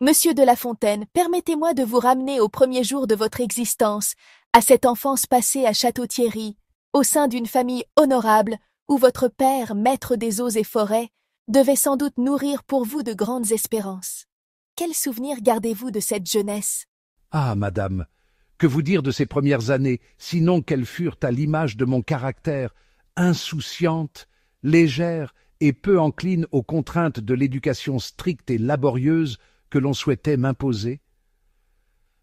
Monsieur de La Fontaine, permettez-moi de vous ramener aux premiers jours de votre existence, à cette enfance passée à Château-Thierry, au sein d'une famille honorable, où votre père, maître des eaux et forêts, devait sans doute nourrir pour vous de grandes espérances. Quel souvenir gardez-vous de cette jeunesse? Ah, madame, que vous dire de ces premières années, sinon qu'elles furent à l'image de mon caractère, insouciante, légère et peu encline aux contraintes de l'éducation stricte et laborieuse que l'on souhaitait m'imposer?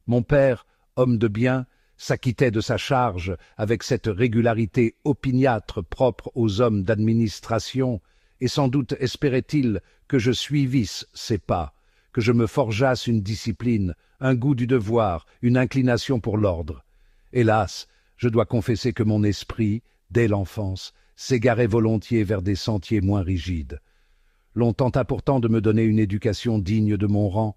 Mon père, homme de bien, s'acquittait de sa charge avec cette régularité opiniâtre propre aux hommes d'administration, et sans doute espérait-il que je suivisse ses pas, que je me forgeasse une discipline, un goût du devoir, une inclination pour l'ordre. Hélas, je dois confesser que mon esprit, dès l'enfance, s'égarait volontiers vers des sentiers moins rigides. L'on tenta pourtant de me donner une éducation digne de mon rang,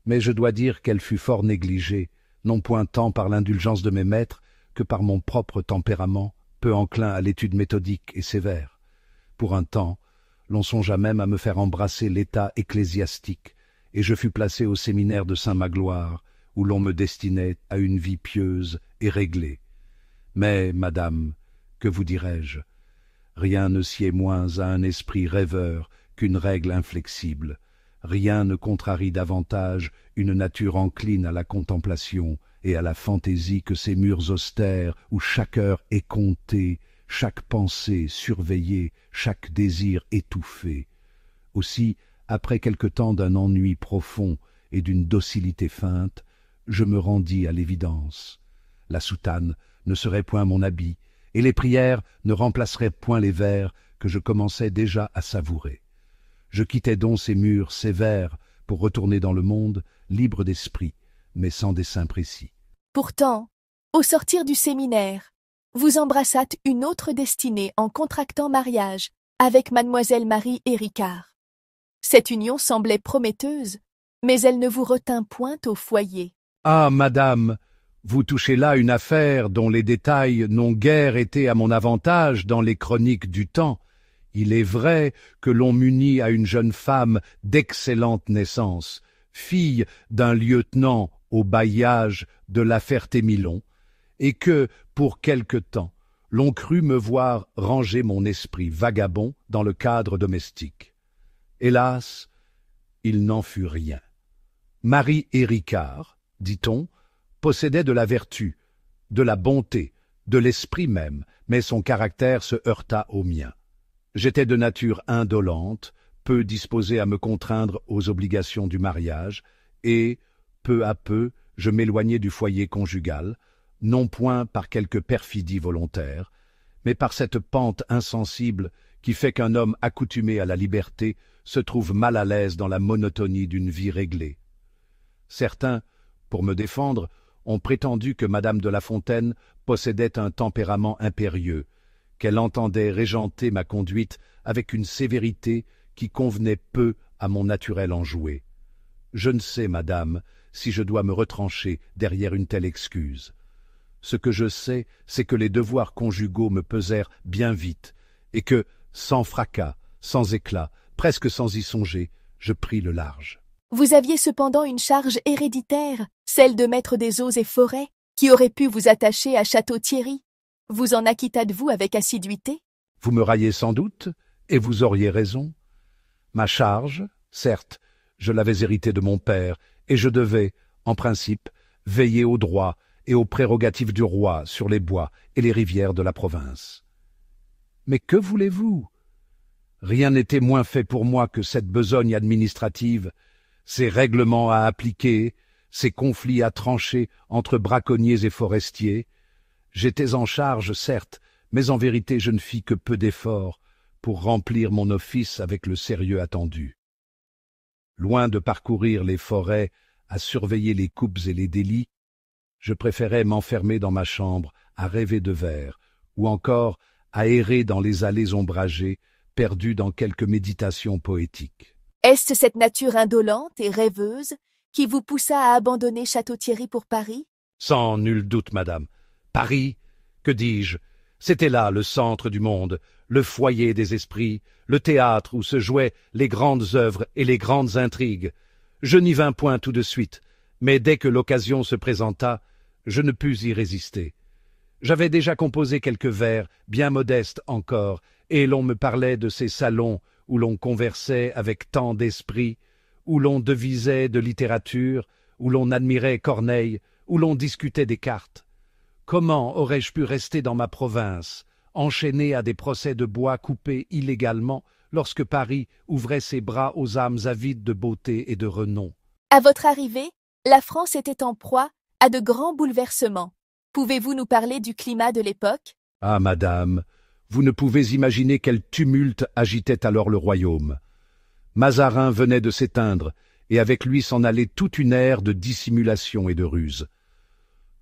mais je dois dire qu'elle fut fort négligée, non point tant par l'indulgence de mes maîtres que par mon propre tempérament, peu enclin à l'étude méthodique et sévère. Pour un temps, l'on songea même à me faire embrasser l'état ecclésiastique, et je fus placé au séminaire de Saint-Magloire, où l'on me destinait à une vie pieuse et réglée. Mais, madame, que vous dirais-je? Rien ne sied moins à un esprit rêveur qu'une règle inflexible. Rien ne contrarie davantage une nature encline à la contemplation et à la fantaisie que ces murs austères où chaque heure est comptée, chaque pensée surveillée, chaque désir étouffé. Aussi, après quelque temps d'un ennui profond et d'une docilité feinte, je me rendis à l'évidence. La soutane ne serait point mon habit, et les prières ne remplaceraient point les vers que je commençais déjà à savourer. Je quittais donc ces murs sévères pour retourner dans le monde, libre d'esprit, mais sans dessein précis. Pourtant, au sortir du séminaire, vous embrassâtes une autre destinée en contractant mariage avec mademoiselle Marie Héricard. Cette union semblait prometteuse, mais elle ne vous retint point au foyer. Ah, madame, vous touchez là une affaire dont les détails n'ont guère été à mon avantage dans les chroniques du temps. Il est vrai que l'on m'unit à une jeune femme d'excellente naissance, fille d'un lieutenant au bailliage de La Ferté-Milon, et que, pour quelque temps, l'on crut me voir ranger mon esprit vagabond dans le cadre domestique. Hélas, il n'en fut rien. Marie Héricard, dit-on, possédait de la vertu, de la bonté, de l'esprit même, mais son caractère se heurta au mien. J'étais de nature indolente, peu disposé à me contraindre aux obligations du mariage, et, peu à peu, je m'éloignai du foyer conjugal, non point par quelque perfidie volontaire, mais par cette pente insensible qui fait qu'un homme accoutumé à la liberté se trouve mal à l'aise dans la monotonie d'une vie réglée. Certains, pour me défendre, ont prétendu que madame de La Fontaine possédait un tempérament impérieux, qu'elle entendait régenter ma conduite avec une sévérité qui convenait peu à mon naturel enjoué. Je ne sais, madame, si je dois me retrancher derrière une telle excuse. Ce que je sais, c'est que les devoirs conjugaux me pesèrent bien vite, et que, sans fracas, sans éclat, presque sans y songer, je pris le large. Vous aviez cependant une charge héréditaire, celle de maître des eaux et forêts, qui aurait pu vous attacher à Château-Thierry. Vous en acquittâtes-vous avec assiduité? Vous me raillez sans doute, et vous auriez raison. Ma charge, certes, je l'avais héritée de mon père, et je devais, en principe, veiller au droit et aux prérogatives du roi sur les bois et les rivières de la province. Mais que voulez-vous? Rien n'était moins fait pour moi que cette besogne administrative, ces règlements à appliquer, ces conflits à trancher entre braconniers et forestiers. J'étais en charge, certes, mais en vérité je ne fis que peu d'efforts pour remplir mon office avec le sérieux attendu. Loin de parcourir les forêts à surveiller les coupes et les délits, je préférais m'enfermer dans ma chambre à rêver de vers, ou encore à errer dans les allées ombragées, perdu dans quelque méditation poétique. Est-ce cette nature indolente et rêveuse qui vous poussa à abandonner Château-Thierry pour Paris? Sans nul doute, madame. Paris, que dis-je? C'était là le centre du monde, le foyer des esprits, le théâtre où se jouaient les grandes œuvres et les grandes intrigues. Je n'y vins point tout de suite, mais dès que l'occasion se présenta, je ne pus y résister. J'avais déjà composé quelques vers, bien modestes encore, et l'on me parlait de ces salons où l'on conversait avec tant d'esprit, où l'on devisait de littérature, où l'on admirait Corneille, où l'on discutait des cartes. Comment aurais-je pu rester dans ma province, enchaîné à des procès de bois coupés illégalement, lorsque Paris ouvrait ses bras aux âmes avides de beauté et de renom? À votre arrivée, la France était en proie à de grands bouleversements. Pouvez-vous nous parler du climat de l'époque? Ah, madame, vous ne pouvez imaginer quel tumulte agitait alors le royaume. Mazarin venait de s'éteindre, et avec lui s'en allait toute une ère de dissimulation et de ruse.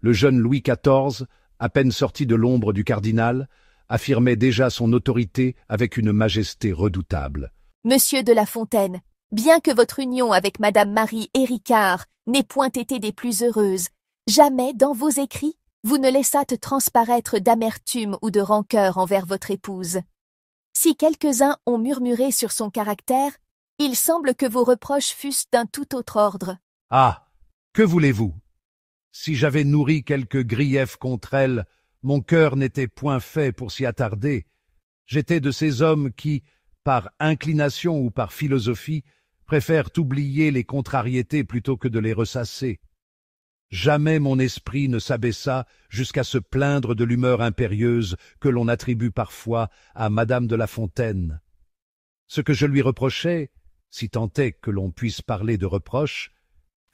Le jeune Louis XIV, à peine sorti de l'ombre du cardinal, affirmait déjà son autorité avec une majesté redoutable. Monsieur de La Fontaine, bien que votre union avec Madame Marie Héricard n'ait point été des plus heureuses, jamais dans vos écrits vous ne laissâtes transparaître d'amertume ou de rancœur envers votre épouse. Si quelques-uns ont murmuré sur son caractère, il semble que vos reproches fussent d'un tout autre ordre. Ah, que voulez-vous? Si j'avais nourri quelque grief contre elle, mon cœur n'était point fait pour s'y attarder. J'étais de ces hommes qui, par inclination ou par philosophie, préfèrent oublier les contrariétés plutôt que de les ressasser. Jamais mon esprit ne s'abaissa jusqu'à se plaindre de l'humeur impérieuse que l'on attribue parfois à Madame de La Fontaine. Ce que je lui reprochais, si tant est que l'on puisse parler de reproche,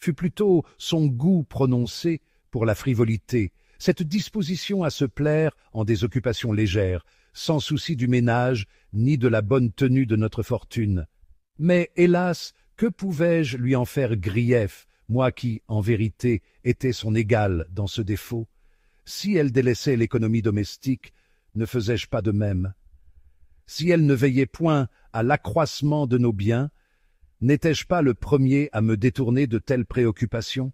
fut plutôt son goût prononcé pour la frivolité, cette disposition à se plaire en des occupations légères, sans souci du ménage ni de la bonne tenue de notre fortune. Mais, hélas, que pouvais-je lui en faire grief, moi qui, en vérité, étais son égal dans ce défaut? Si elle délaissait l'économie domestique, ne faisais-je pas de même? Si elle ne veillait point à l'accroissement de nos biens, n'étais-je pas le premier à me détourner de telles préoccupations?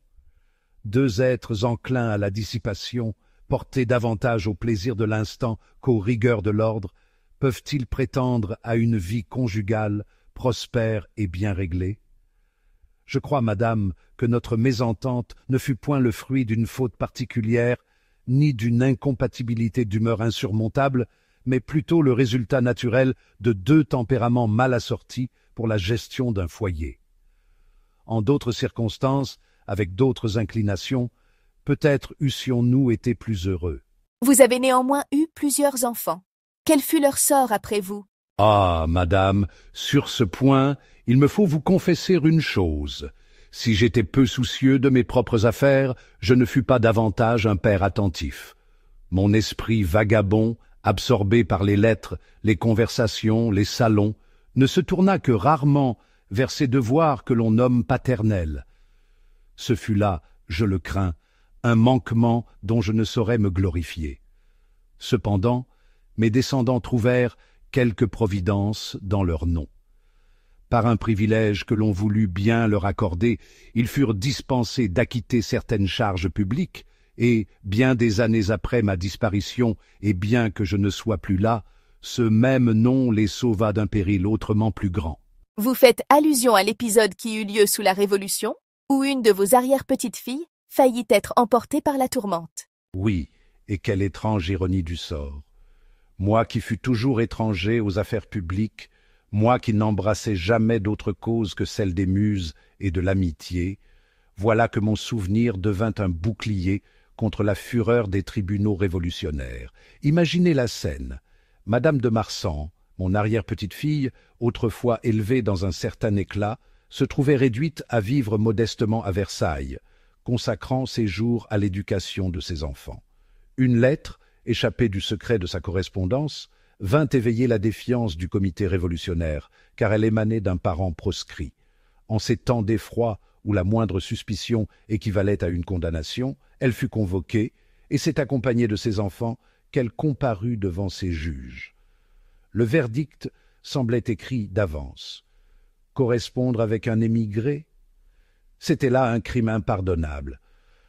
Deux êtres enclins à la dissipation, portés davantage au plaisir de l'instant qu'aux rigueurs de l'ordre, peuvent-ils prétendre à une vie conjugale, prospère et bien réglée? Je crois, madame, que notre mésentente ne fut point le fruit d'une faute particulière, ni d'une incompatibilité d'humeur insurmontable, mais plutôt le résultat naturel de deux tempéraments mal assortis pour la gestion d'un foyer. En d'autres circonstances, avec d'autres inclinations, peut-être eussions-nous été plus heureux. Vous avez néanmoins eu plusieurs enfants. Quel fut leur sort après vous? Ah, madame, sur ce point, il me faut vous confesser une chose. Si j'étais peu soucieux de mes propres affaires, je ne fus pas davantage un père attentif. Mon esprit vagabond, absorbé par les lettres, les conversations, les salons, ne se tourna que rarement vers ces devoirs que l'on nomme paternels. Ce fut là, je le crains, un manquement dont je ne saurais me glorifier. Cependant, mes descendants trouvèrent quelque providence dans leur nom. Par un privilège que l'on voulut bien leur accorder, ils furent dispensés d'acquitter certaines charges publiques, et, bien des années après ma disparition, et bien que je ne sois plus là, ce même nom les sauva d'un péril autrement plus grand. Vous faites allusion à l'épisode qui eut lieu sous la Révolution, où une de vos arrière-petites-filles faillit être emportée par la tourmente. Oui, et quelle étrange ironie du sort. Moi qui fus toujours étranger aux affaires publiques, moi qui n'embrassais jamais d'autre cause que celle des muses et de l'amitié, voilà que mon souvenir devint un bouclier contre la fureur des tribunaux révolutionnaires. Imaginez la scène. Madame de Marsan, mon arrière-petite-fille, autrefois élevée dans un certain éclat, se trouvait réduite à vivre modestement à Versailles, consacrant ses jours à l'éducation de ses enfants. Une lettre, échappée du secret de sa correspondance, vint éveiller la défiance du comité révolutionnaire, car elle émanait d'un parent proscrit. En ces temps d'effroi où la moindre suspicion équivalait à une condamnation, elle fut convoquée, et c'est accompagnée de ses enfants qu'elle comparut devant ses juges. Le verdict semblait écrit d'avance. Correspondre avec un émigré? C'était là un crime impardonnable.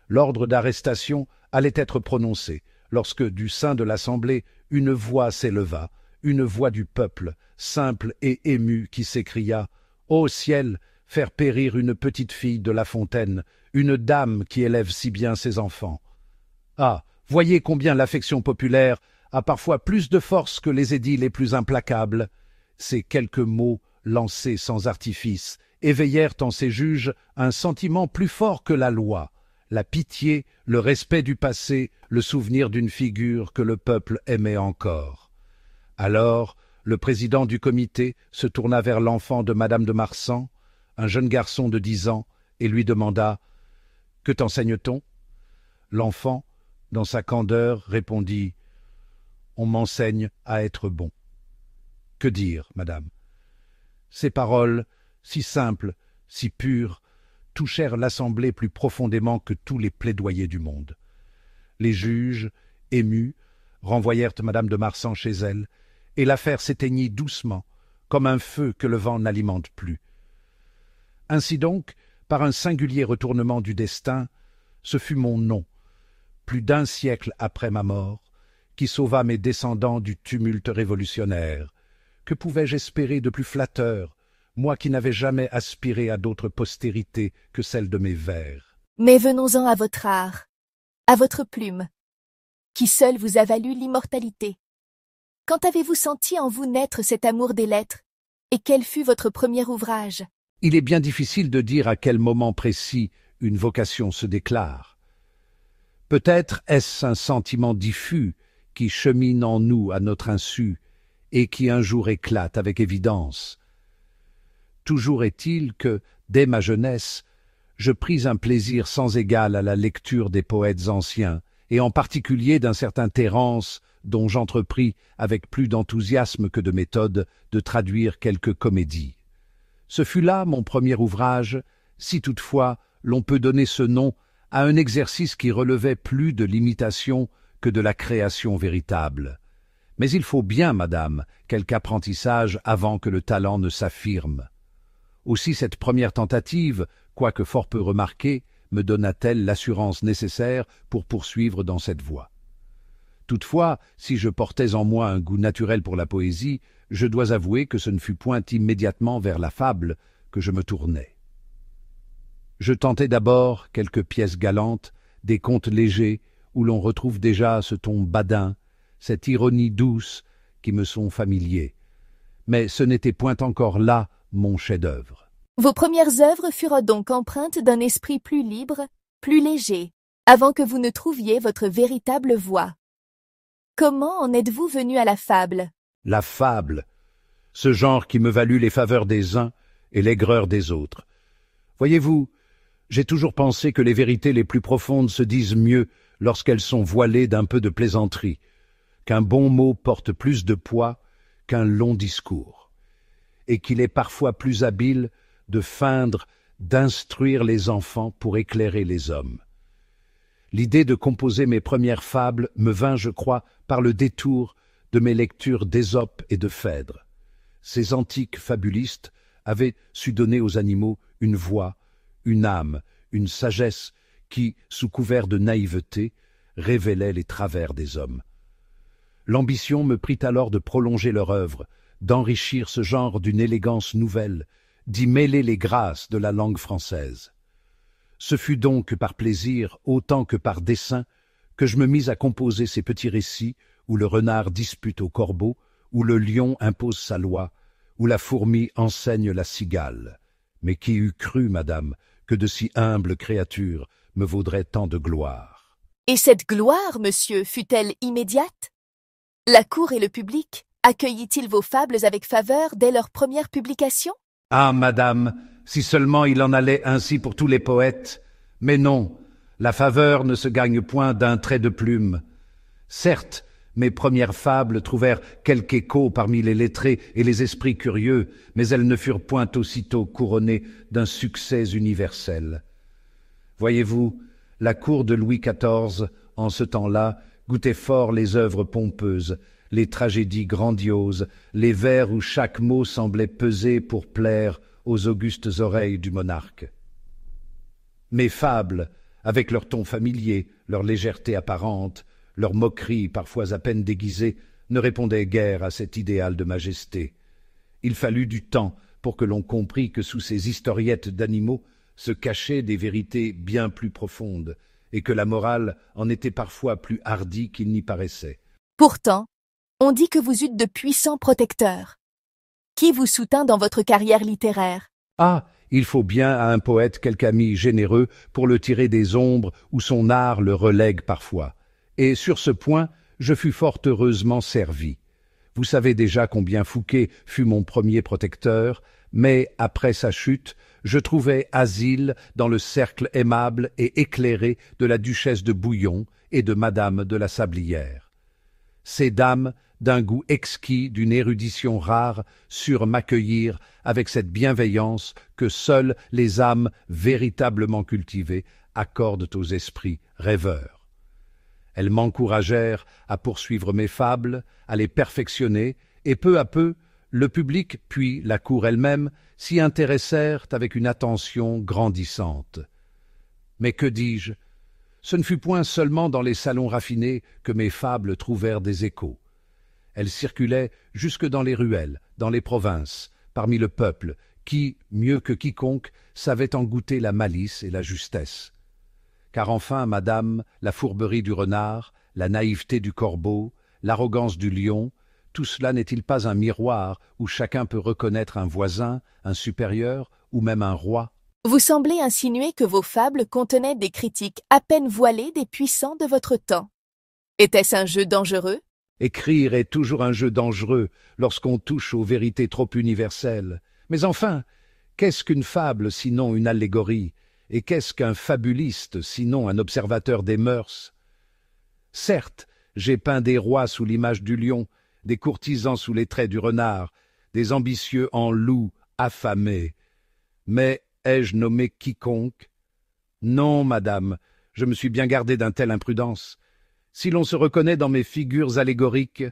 L'ordre d'arrestation allait être prononcé, lorsque, du sein de l'Assemblée, une voix s'éleva, une voix du peuple, simple et émue, qui s'écria « Ô ciel, faire périr une petite fille de La Fontaine, une dame qui élève si bien ses enfants. Ah, voyez combien l'affection populaire a parfois plus de force que les édits les plus implacables. Ces quelques mots, lancés sans artifice, éveillèrent en ces juges un sentiment plus fort que la loi, la pitié, le respect du passé, le souvenir d'une figure que le peuple aimait encore. Alors, le président du comité se tourna vers l'enfant de Madame de Marsan, un jeune garçon de 10 ans, et lui demanda « Que t'enseigne-t-on » L'enfant, dans sa candeur, répondit « On m'enseigne à être bon. » Que dire, madame? Ces paroles, si simples, si pures, touchèrent l'Assemblée plus profondément que tous les plaidoyers du monde. Les juges, émus, renvoyèrent Madame de Marsan chez elle, et l'affaire s'éteignit doucement, comme un feu que le vent n'alimente plus. Ainsi donc, par un singulier retournement du destin, ce fut mon nom, plus d'un siècle après ma mort, qui sauva mes descendants du tumulte révolutionnaire. Que pouvais-je espérer de plus flatteur, moi qui n'avais jamais aspiré à d'autre postérité que celle de mes vers? Mais venons-en à votre art, à votre plume, qui seul vous a valu l'immortalité. Quand avez-vous senti en vous naître cet amour des lettres, et quel fut votre premier ouvrage? Il est bien difficile de dire à quel moment précis une vocation se déclare. Peut-être est-ce un sentiment diffus qui chemine en nous à notre insu et qui un jour éclate avec évidence. Toujours est-il que, dès ma jeunesse, je pris un plaisir sans égal à la lecture des poètes anciens, et en particulier d'un certain Terence, dont j'entrepris, avec plus d'enthousiasme que de méthode, de traduire quelques comédies. Ce fut là mon premier ouvrage, si toutefois l'on peut donner ce nom à un exercice qui relevait plus de l'imitation que de la création véritable. Mais il faut bien, madame, quelque apprentissage avant que le talent ne s'affirme. Aussi cette première tentative, quoique fort peu remarquée, me donna-t-elle l'assurance nécessaire pour poursuivre dans cette voie. Toutefois, si je portais en moi un goût naturel pour la poésie, je dois avouer que ce ne fut point immédiatement vers la fable que je me tournai. Je tentai d'abord quelques pièces galantes, des contes légers, où l'on retrouve déjà ce ton badin, cette ironie douce qui me sont familiers. Mais ce n'était point encore là mon chef-d'œuvre. Vos premières œuvres furent donc empreintes d'un esprit plus libre, plus léger, avant que vous ne trouviez votre véritable voie. Comment en êtes-vous venu à la fable? La fable, ce genre qui me valut les faveurs des uns et l'aigreur des autres. Voyez-vous, j'ai toujours pensé que les vérités les plus profondes se disent mieux lorsqu'elles sont voilées d'un peu de plaisanterie, qu'un bon mot porte plus de poids qu'un long discours, et qu'il est parfois plus habile de feindre, d'instruire les enfants pour éclairer les hommes. L'idée de composer mes premières fables me vint, je crois, par le détour de mes lectures d'Ésope et de Phèdre. Ces antiques fabulistes avaient su donner aux animaux une voix, une âme, une sagesse qui, sous couvert de naïveté, révélait les travers des hommes. L'ambition me prit alors de prolonger leur œuvre, d'enrichir ce genre d'une élégance nouvelle, d'y mêler les grâces de la langue française. Ce fut donc par plaisir autant que par dessein que je me mis à composer ces petits récits où le renard dispute au corbeau, où le lion impose sa loi, où la fourmi enseigne la cigale. Mais qui eût cru, madame, que de si humbles créatures me vaudraient tant de gloire? Et cette gloire, monsieur, fut-elle immédiate? La cour et le public accueillit-il vos fables avec faveur dès leur première publication? Ah, madame, si seulement il en allait ainsi pour tous les poètes. Mais non, la faveur ne se gagne point d'un trait de plume. Certes, mes premières fables trouvèrent quelque écho parmi les lettrés et les esprits curieux, mais elles ne furent point aussitôt couronnées d'un succès universel. Voyez-vous, la cour de Louis XIV, en ce temps-là, goûtait fort les œuvres pompeuses, les tragédies grandioses, les vers où chaque mot semblait peser pour plaire aux augustes oreilles du monarque. Mes fables, avec leur ton familier, leur légèreté apparente, leur moquerie parfois à peine déguisée, ne répondaient guère à cet idéal de majesté. Il fallut du temps pour que l'on comprît que sous ces historiettes d'animaux se cachaient des vérités bien plus profondes, et que la morale en était parfois plus hardie qu'il n'y paraissait. Pourtant, on dit que vous eûtes de puissants protecteurs. Qui vous soutint dans votre carrière littéraire? Ah, il faut bien à un poète quelque ami généreux pour le tirer des ombres où son art le relègue parfois. Et sur ce point, je fus fort heureusement servi. Vous savez déjà combien Fouqué fut mon premier protecteur, mais après sa chute, je trouvai asile dans le cercle aimable et éclairé de la duchesse de Bouillon et de madame de la Sablière. Ces dames, d'un goût exquis, d'une érudition rare, surent m'accueillir avec cette bienveillance que seules les âmes véritablement cultivées accordent aux esprits rêveurs. Elles m'encouragèrent à poursuivre mes fables, à les perfectionner, et peu à peu, le public, puis la cour elle-même, s'y intéressèrent avec une attention grandissante. Mais que dis-je? Ce ne fut point seulement dans les salons raffinés que mes fables trouvèrent des échos. Elles circulaient jusque dans les ruelles, dans les provinces, parmi le peuple, qui, mieux que quiconque, savait en goûter la malice et la justesse. Car enfin, madame, la fourberie du renard, la naïveté du corbeau, l'arrogance du lion, tout cela n'est-il pas un miroir où chacun peut reconnaître un voisin, un supérieur ou même un roi? Vous semblez insinuer que vos fables contenaient des critiques à peine voilées des puissants de votre temps. Était-ce un jeu dangereux? Écrire est toujours un jeu dangereux lorsqu'on touche aux vérités trop universelles. Mais enfin, qu'est-ce qu'une fable sinon une allégorie? Et qu'est-ce qu'un fabuliste sinon un observateur des mœurs? Certes, j'ai peint des rois sous l'image du lion, des courtisans sous les traits du renard, des ambitieux en loups affamés. Mais ai-je nommé quiconque? Non, madame, je me suis bien gardé d'une telle imprudence. Si l'on se reconnaît dans mes figures allégoriques,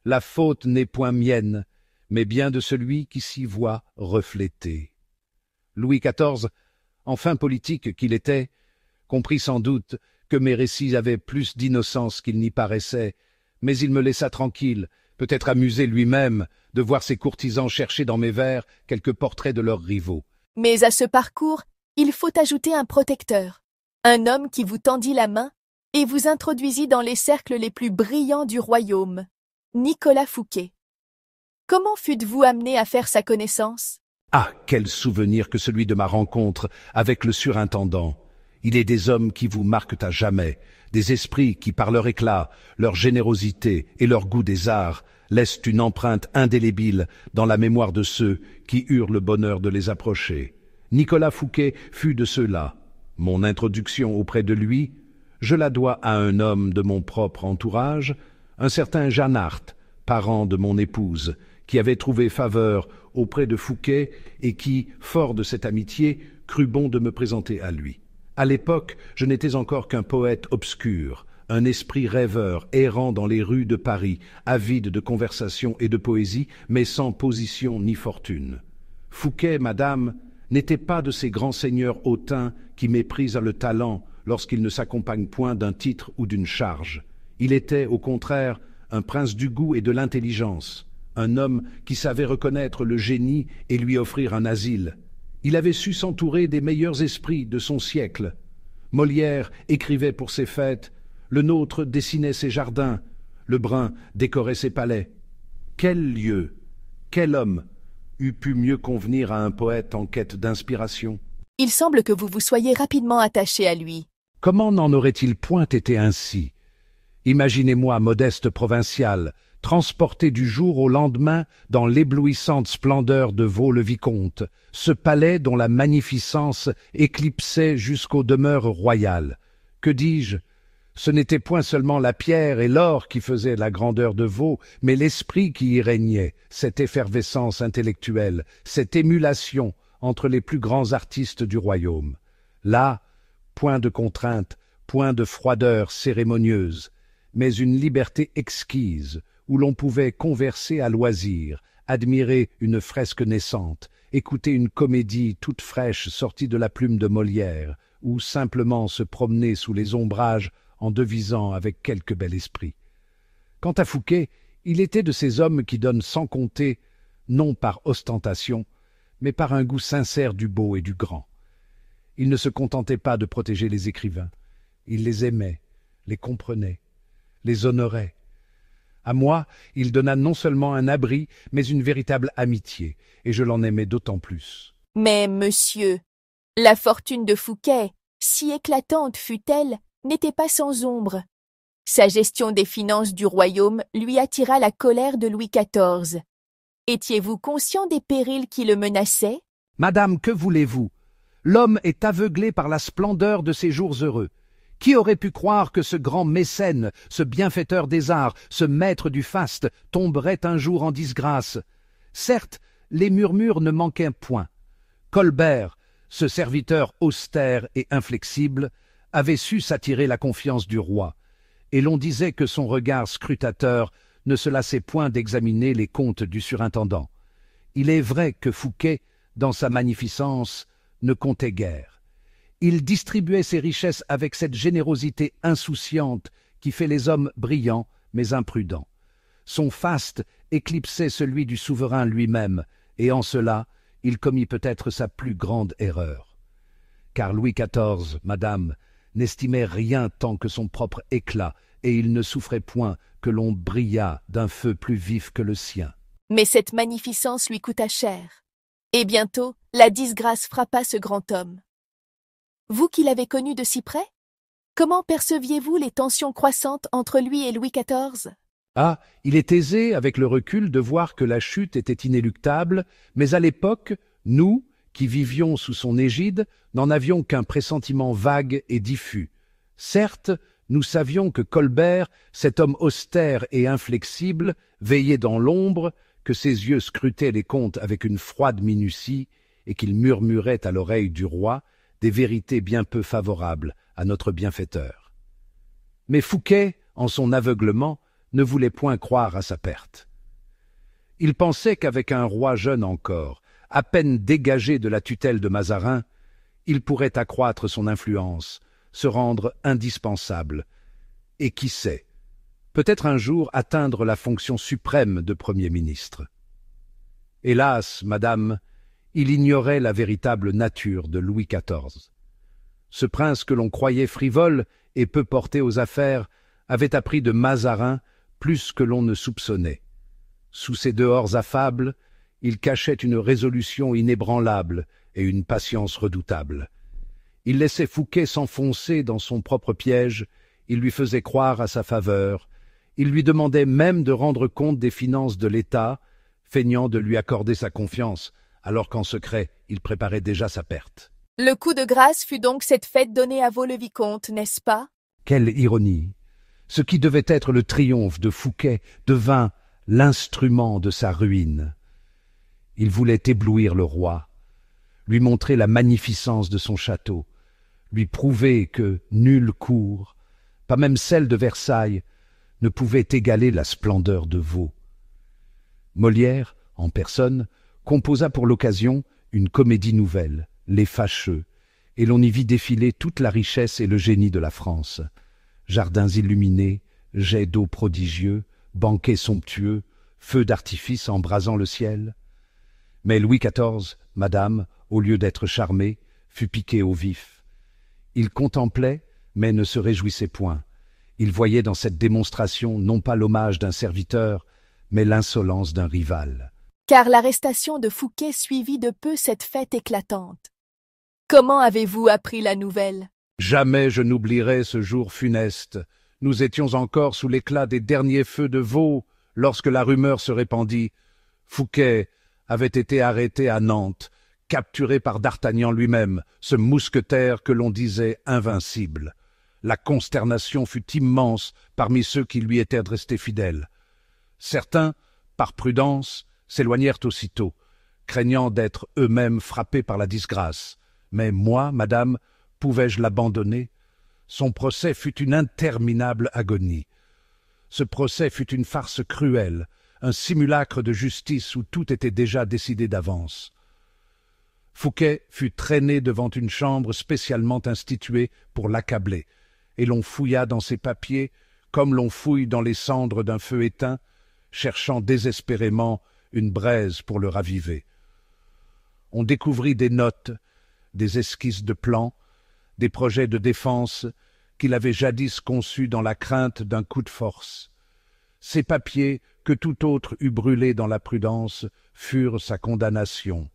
la faute n'est point mienne, mais bien de celui qui s'y voit reflété. Louis XIV, enfin politique qu'il était, comprit sans doute que mes récits avaient plus d'innocence qu'il n'y paraissait, mais il me laissa tranquille, peut-être amusé lui-même de voir ses courtisans chercher dans mes vers quelques portraits de leurs rivaux. Mais à ce parcours, il faut ajouter un protecteur, un homme qui vous tendit la main et vous introduisit dans les cercles les plus brillants du royaume, Nicolas Fouqué. Comment fûtes-vous amené à faire sa connaissance? Ah, quel souvenir que celui de ma rencontre avec le surintendant! Il est des hommes qui vous marquent à jamais, des esprits qui, par leur éclat, leur générosité et leur goût des arts, laissent une empreinte indélébile dans la mémoire de ceux qui eurent le bonheur de les approcher. Nicolas Fouqué fut de ceux-là. Mon introduction auprès de lui, je la dois à un homme de mon propre entourage, un certain Jeanne Hart, parent de mon épouse, qui avait trouvé faveur auprès de Fouqué et qui, fort de cette amitié, crut bon de me présenter à lui. À l'époque, je n'étais encore qu'un poète obscur, un esprit rêveur errant dans les rues de Paris, avide de conversation et de poésie, mais sans position ni fortune. Fouqué, madame, n'était pas de ces grands seigneurs hautains qui méprisent le talent lorsqu'il ne s'accompagne point d'un titre ou d'une charge. Il était, au contraire, un prince du goût et de l'intelligence, un homme qui savait reconnaître le génie et lui offrir un asile. Il avait su s'entourer des meilleurs esprits de son siècle. Molière écrivait pour ses fêtes, le nôtre dessinait ses jardins, le brun décorait ses palais. Quel lieu, quel homme eût pu mieux convenir à un poète en quête d'inspiration? Il semble que vous vous soyez rapidement attaché à lui. Comment n'en aurait-il point été ainsi? Imaginez-moi, modeste provincial, transporté du jour au lendemain dans l'éblouissante splendeur de Vaux-le-Vicomte, ce palais dont la magnificence éclipsait jusqu'aux demeures royales. Que dis-je? Ce n'était point seulement la pierre et l'or qui faisaient la grandeur de Vaux, mais l'esprit qui y régnait, cette effervescence intellectuelle, cette émulation entre les plus grands artistes du royaume. Là, point de contrainte, point de froideur cérémonieuse, mais une liberté exquise, où l'on pouvait converser à loisir, admirer une fresque naissante, écouter une comédie toute fraîche sortie de la plume de Molière, ou simplement se promener sous les ombrages en devisant avec quelque bel esprit. Quant à Fouqué, il était de ces hommes qui donnent sans compter, non par ostentation, mais par un goût sincère du beau et du grand. Il ne se contentait pas de protéger les écrivains. Il les aimait, les comprenait, les honorait. À moi, il donna non seulement un abri, mais une véritable amitié, et je l'en aimais d'autant plus. Mais, monsieur, la fortune de Fouquet, si éclatante fût-elle, n'était pas sans ombre. Sa gestion des finances du royaume lui attira la colère de Louis XIV. Étiez-vous conscient des périls qui le menaçaient? Madame, que voulez-vous? L'homme est aveuglé par la splendeur de ses jours heureux. Qui aurait pu croire que ce grand mécène, ce bienfaiteur des arts, ce maître du faste, tomberait un jour en disgrâce? Certes, les murmures ne manquaient point. Colbert, ce serviteur austère et inflexible, avait su s'attirer la confiance du roi, et l'on disait que son regard scrutateur ne se lassait point d'examiner les comptes du surintendant. Il est vrai que Fouquet, dans sa magnificence, ne comptait guère. Il distribuait ses richesses avec cette générosité insouciante qui fait les hommes brillants mais imprudents. Son faste éclipsait celui du souverain lui-même, et en cela, il commit peut-être sa plus grande erreur. Car Louis XIV, madame, n'estimait rien tant que son propre éclat, et il ne souffrait point que l'on brillât d'un feu plus vif que le sien. Mais cette magnificence lui coûta cher. Et bientôt, la disgrâce frappa ce grand homme. Vous qui l'avez connu de si près, comment perceviez-vous les tensions croissantes entre lui et Louis XIV? Ah, il est aisé, avec le recul, de voir que la chute était inéluctable, mais à l'époque, nous, qui vivions sous son égide, n'en avions qu'un pressentiment vague et diffus. Certes, nous savions que Colbert, cet homme austère et inflexible, veillait dans l'ombre, que ses yeux scrutaient les comptes avec une froide minutie, et qu'il murmurait à l'oreille du roi des vérités bien peu favorables à notre bienfaiteur. Mais Fouquet, en son aveuglement, ne voulait point croire à sa perte. Il pensait qu'avec un roi jeune encore, à peine dégagé de la tutelle de Mazarin, il pourrait accroître son influence, se rendre indispensable, et qui sait, peut-être un jour atteindre la fonction suprême de Premier ministre. Hélas, madame, il ignorait la véritable nature de Louis XIV. Ce prince que l'on croyait frivole et peu porté aux affaires avait appris de Mazarin plus que l'on ne soupçonnait. Sous ses dehors affables, il cachait une résolution inébranlable et une patience redoutable. Il laissait Fouquet s'enfoncer dans son propre piège, il lui faisait croire à sa faveur, il lui demandait même de rendre compte des finances de l'État, feignant de lui accorder sa confiance, alors qu'en secret, il préparait déjà sa perte. Le coup de grâce fut donc cette fête donnée à Vaux-le-Vicomte, n'est-ce pas? Quelle ironie! Ce qui devait être le triomphe de Fouquet devint l'instrument de sa ruine. Il voulait éblouir le roi, lui montrer la magnificence de son château, lui prouver que nulle cour, pas même celle de Versailles, ne pouvait égaler la splendeur de Vaux. Molière, en personne, composa pour l'occasion une comédie nouvelle, Les Fâcheux, et l'on y vit défiler toute la richesse et le génie de la France. Jardins illuminés, jets d'eau prodigieux, banquets somptueux, feux d'artifice embrasant le ciel. Mais Louis XIV, madame, au lieu d'être charmé, fut piqué au vif. Il contemplait, mais ne se réjouissait point. Il voyait dans cette démonstration non pas l'hommage d'un serviteur, mais l'insolence d'un rival. Car l'arrestation de Fouquet suivit de peu cette fête éclatante. Comment avez-vous appris la nouvelle? Jamais je n'oublierai ce jour funeste. Nous étions encore sous l'éclat des derniers feux de Vaux lorsque la rumeur se répandit. Fouquet avait été arrêté à Nantes, capturé par d'Artagnan lui-même, ce mousquetaire que l'on disait invincible. La consternation fut immense parmi ceux qui lui étaient restés fidèles. Certains, par prudence, s'éloignèrent aussitôt, craignant d'être eux-mêmes frappés par la disgrâce. Mais moi, madame, pouvais-je l'abandonner? Son procès fut une interminable agonie. Ce procès fut une farce cruelle, un simulacre de justice où tout était déjà décidé d'avance. Fouquet fut traîné devant une chambre spécialement instituée pour l'accabler, et l'on fouilla dans ses papiers comme l'on fouille dans les cendres d'un feu éteint, cherchant désespérément une braise pour le raviver. On découvrit des notes, des esquisses de plans, des projets de défense qu'il avait jadis conçus dans la crainte d'un coup de force. Ces papiers, que tout autre eût brûlés dans la prudence, furent sa condamnation.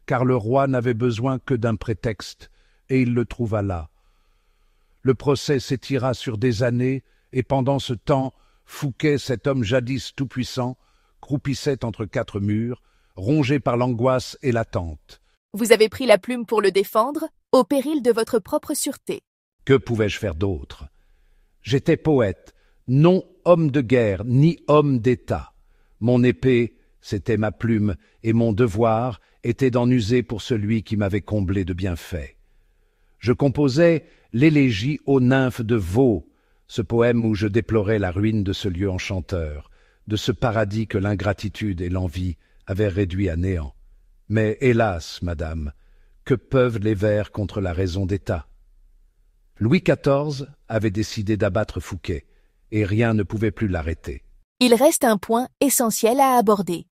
Car le roi n'avait besoin que d'un prétexte, et il le trouva là. Le procès s'étira sur des années, et pendant ce temps, Fouquet, cet homme jadis tout-puissant, croupissait entre quatre murs, rongé par l'angoisse et l'attente. Vous avez pris la plume pour le défendre, au péril de votre propre sûreté. Que pouvais-je faire d'autre? J'étais poète, non homme de guerre, ni homme d'État. Mon épée, c'était ma plume, et mon devoir était d'en user pour celui qui m'avait comblé de bienfaits. Je composais l'élégie aux nymphes de Vaux, ce poème où je déplorais la ruine de ce lieu enchanteur, de ce paradis que l'ingratitude et l'envie avaient réduit à néant. Mais hélas, madame, que peuvent les vers contre la raison d'État? Louis XIV avait décidé d'abattre Fouquet, et rien ne pouvait plus l'arrêter. Il reste un point essentiel à aborder.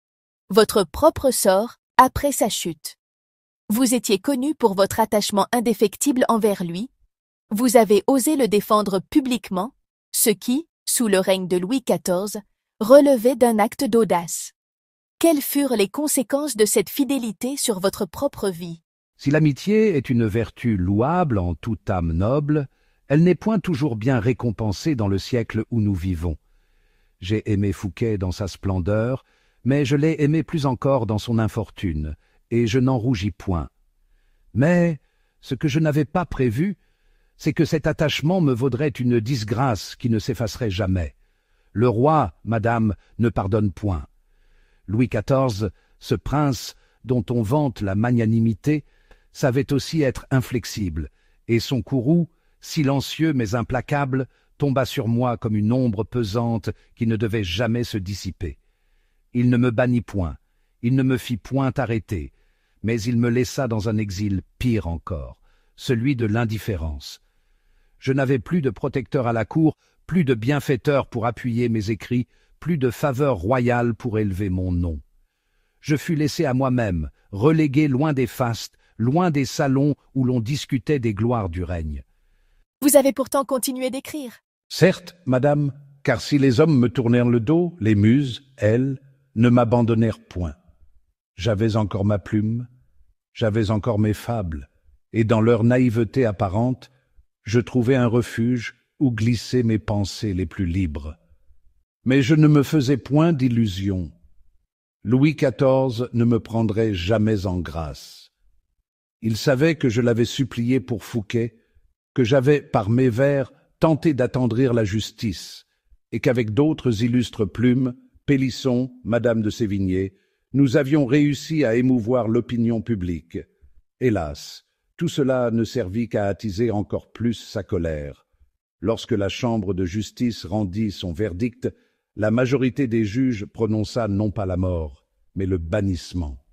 Votre propre sort après sa chute. Vous étiez connu pour votre attachement indéfectible envers lui. Vous avez osé le défendre publiquement, ce qui, sous le règne de Louis XIV, relevait d'un acte d'audace. Quelles furent les conséquences de cette fidélité sur votre propre vie? Si l'amitié est une vertu louable en toute âme noble, elle n'est point toujours bien récompensée dans le siècle où nous vivons. J'ai aimé Fouquet dans sa splendeur, mais je l'ai aimé plus encore dans son infortune, et je n'en rougis point. Mais ce que je n'avais pas prévu, c'est que cet attachement me vaudrait une disgrâce qui ne s'effacerait jamais. Le roi, madame, ne pardonne point. Louis XIV, ce prince dont on vante la magnanimité, savait aussi être inflexible, et son courroux, silencieux mais implacable, tomba sur moi comme une ombre pesante qui ne devait jamais se dissiper. Il ne me bannit point, il ne me fit point arrêter, mais il me laissa dans un exil pire encore, celui de l'indifférence. Je n'avais plus de protecteur à la cour, plus de bienfaiteur pour appuyer mes écrits, plus de faveur royale pour élever mon nom. Je fus laissé à moi-même, relégué loin des fastes, loin des salons où l'on discutait des gloires du règne. Vous avez pourtant continué d'écrire. Certes, madame, car si les hommes me tournèrent le dos, les muses, elles, ne m'abandonnèrent point. J'avais encore ma plume, j'avais encore mes fables, et dans leur naïveté apparente, je trouvais un refuge où glisser mes pensées les plus libres. Mais je ne me faisais point d'illusions. Louis XIV ne me prendrait jamais en grâce. Il savait que je l'avais supplié pour Fouquet, que j'avais, par mes vers, tenté d'attendrir la justice, et qu'avec d'autres illustres plumes, Pélisson, Madame de Sévigné, nous avions réussi à émouvoir l'opinion publique. Hélas, tout cela ne servit qu'à attiser encore plus sa colère. Lorsque la chambre de justice rendit son verdict, la majorité des juges prononça non pas la mort, mais le bannissement.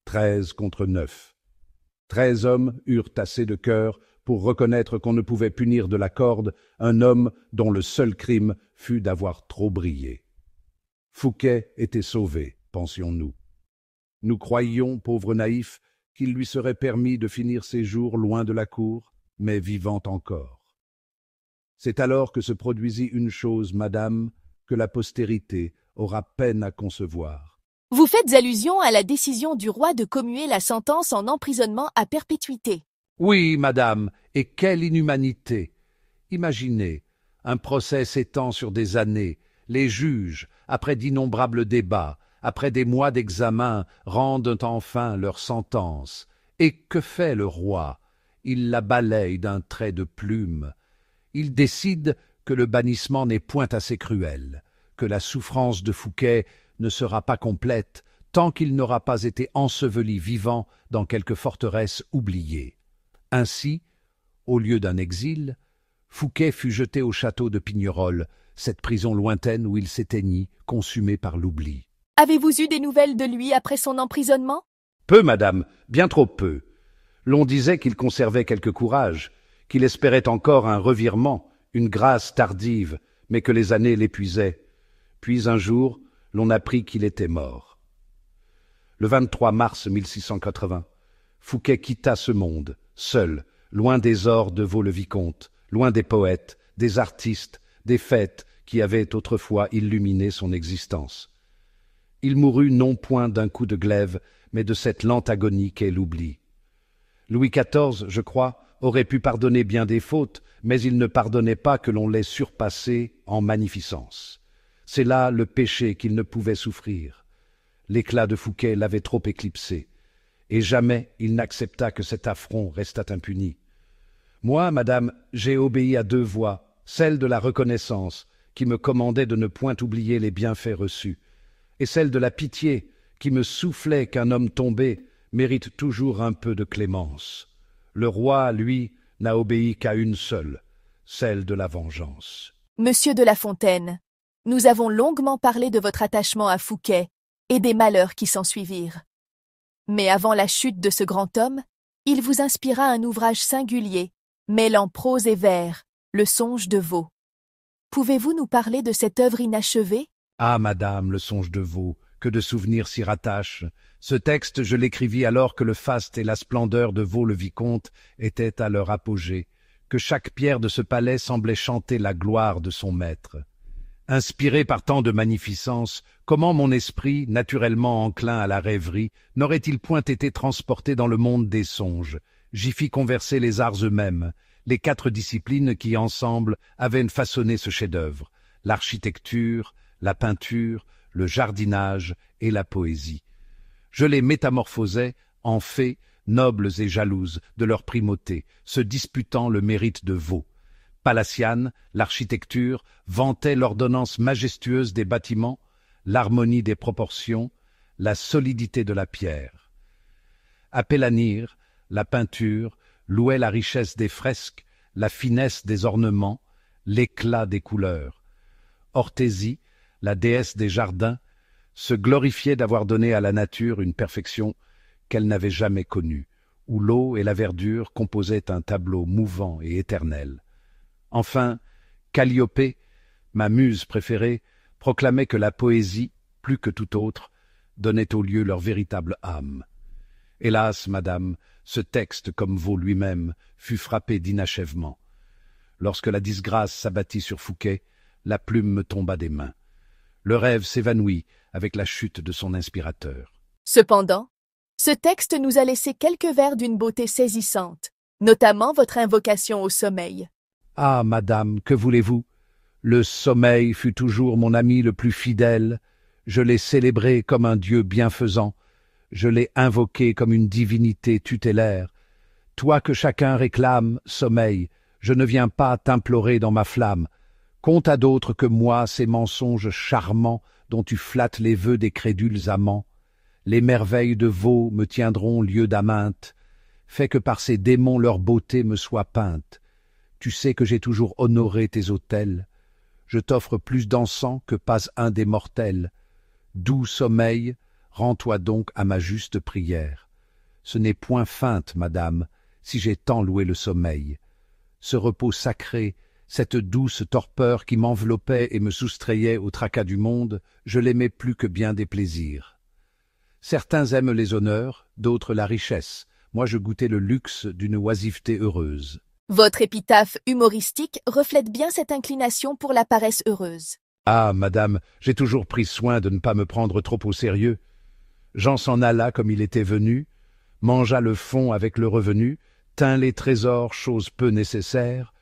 13 contre 9. 13 hommes eurent assez de cœur pour reconnaître qu'on ne pouvait punir de la corde un homme dont le seul crime fut d'avoir trop brillé. Fouquet était sauvé, pensions-nous. Nous croyions, pauvre naïf, qu'il lui serait permis de finir ses jours loin de la cour, mais vivant encore. C'est alors que se produisit une chose, madame, que la postérité aura peine à concevoir. Vous faites allusion à la décision du roi de commuer la sentence en emprisonnement à perpétuité. Oui, madame, et quelle inhumanité! Imaginez, un procès s'étend sur des années, les juges, après d'innombrables débats, après des mois d'examen, rendent enfin leur sentence. Et que fait le roi? Il la balaye d'un trait de plume. Il décide que le bannissement n'est point assez cruel, que la souffrance de Fouquet ne sera pas complète tant qu'il n'aura pas été enseveli vivant dans quelque forteresse oubliée. Ainsi, au lieu d'un exil, Fouquet fut jeté au château de Pignerol, cette prison lointaine où il s'éteignit, consumé par l'oubli. Avez-vous eu des nouvelles de lui après son emprisonnement? Peu, madame, bien trop peu. L'on disait qu'il conservait quelque courage, qu'il espérait encore un revirement, une grâce tardive, mais que les années l'épuisaient. Puis un jour, l'on apprit qu'il était mort. Le 23 mars 1680, Fouquet quitta ce monde, seul, loin des ors de Vaux-le-Vicomte, loin des poètes, des artistes, des fêtes qui avaient autrefois illuminé son existence. Il mourut non point d'un coup de glaive, mais de cette lente agonie qu'est l'oubli. Louis XIV, je crois, aurait pu pardonner bien des fautes, mais il ne pardonnait pas que l'on l'ait surpassé en magnificence. C'est là le péché qu'il ne pouvait souffrir. L'éclat de Fouquet l'avait trop éclipsé, et jamais il n'accepta que cet affront restât impuni. Moi, madame, j'ai obéi à deux voix, celle de la reconnaissance, qui me commandait de ne point oublier les bienfaits reçus, et celle de la pitié, qui me soufflait qu'un homme tombé mérite toujours un peu de clémence. Le roi, lui, n'a obéi qu'à une seule, celle de la vengeance. Monsieur de La Fontaine, nous avons longuement parlé de votre attachement à Fouquet et des malheurs qui s'ensuivirent. Mais avant la chute de ce grand homme, il vous inspira un ouvrage singulier, mêlant prose et vers, Le Songe de Vaux. Pouvez-vous nous parler de cette œuvre inachevée? Ah, madame, Le Songe de Vaux, que de souvenirs s'y rattachent. Ce texte, je l'écrivis alors que le faste et la splendeur de Vaux-le-Vicomte étaient à leur apogée, que chaque pierre de ce palais semblait chanter la gloire de son maître. Inspiré par tant de magnificence, comment mon esprit, naturellement enclin à la rêverie, n'aurait-il point été transporté dans le monde des songes? J'y fis converser les arts eux-mêmes, les 4 disciplines qui, ensemble, avaient façonné ce chef-d'œuvre, l'architecture, la peinture, le jardinage et la poésie. Je les métamorphosais en fées nobles et jalouses de leur primauté, se disputant le mérite de Vaux. Palatiane, l'architecture, vantait l'ordonnance majestueuse des bâtiments, l'harmonie des proportions, la solidité de la pierre. Apellanire, la peinture, louait la richesse des fresques, la finesse des ornements, l'éclat des couleurs. Orthésie, la déesse des jardins, se glorifiait d'avoir donné à la nature une perfection qu'elle n'avait jamais connue, où l'eau et la verdure composaient un tableau mouvant et éternel. Enfin, Calliope, ma muse préférée, proclamait que la poésie, plus que tout autre, donnait aux lieux leur véritable âme. Hélas, madame, ce texte, comme Vaux lui-même, fut frappé d'inachèvement. Lorsque la disgrâce s'abattit sur Fouquet, la plume me tomba des mains. Le rêve s'évanouit avec la chute de son inspirateur. Cependant, ce texte nous a laissé quelques vers d'une beauté saisissante, notamment votre invocation au sommeil. Ah, madame, que voulez-vous? Le sommeil fut toujours mon ami le plus fidèle. Je l'ai célébré comme un dieu bienfaisant. Je l'ai invoqué comme une divinité tutélaire. Toi que chacun réclame, sommeil, je ne viens pas t'implorer dans ma flamme. Conte à d'autres que moi ces mensonges charmants dont tu flattes les vœux des crédules amants. Les merveilles de Vaux me tiendront lieu d'aminte. Fais que par ces démons leur beauté me soit peinte. Tu sais que j'ai toujours honoré tes autels. Je t'offre plus d'encens que pas un des mortels. Doux sommeil, rends-toi donc à ma juste prière. Ce n'est point feinte, madame, si j'ai tant loué le sommeil. Ce repos sacré, cette douce torpeur qui m'enveloppait et me soustrayait au tracas du monde, je l'aimais plus que bien des plaisirs. Certains aiment les honneurs, d'autres la richesse. Moi je goûtais le luxe d'une oisiveté heureuse. Votre épitaphe humoristique reflète bien cette inclination pour la paresse heureuse. Ah, madame, j'ai toujours pris soin de ne pas me prendre trop au sérieux. Jean s'en alla comme il était venu, mangea le fond avec le revenu, tint les trésors, chose peu nécessaire.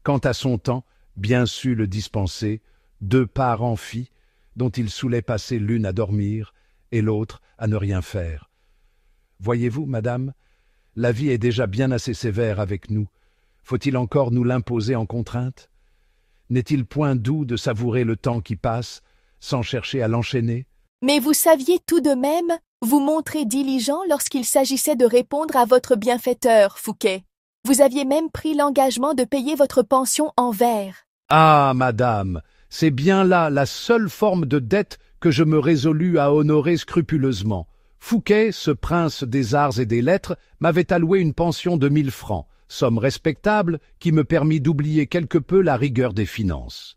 Quant à son temps, bien sut le dispenser, 2 parts en fit, dont il saoulait passer l'une à dormir et l'autre à ne rien faire. Voyez-vous, madame, la vie est déjà bien assez sévère avec nous. Faut-il encore nous l'imposer en contrainte? N'est-il point doux de savourer le temps qui passe, sans chercher à l'enchaîner? Mais vous saviez tout de même vous montrer diligent lorsqu'il s'agissait de répondre à votre bienfaiteur, Fouquet. Vous aviez même pris l'engagement de payer votre pension en vers. Ah, madame, c'est bien là la seule forme de dette que je me résolus à honorer scrupuleusement. Fouquet, ce prince des arts et des lettres, m'avait alloué une pension de 1000 francs, somme respectable qui me permit d'oublier quelque peu la rigueur des finances.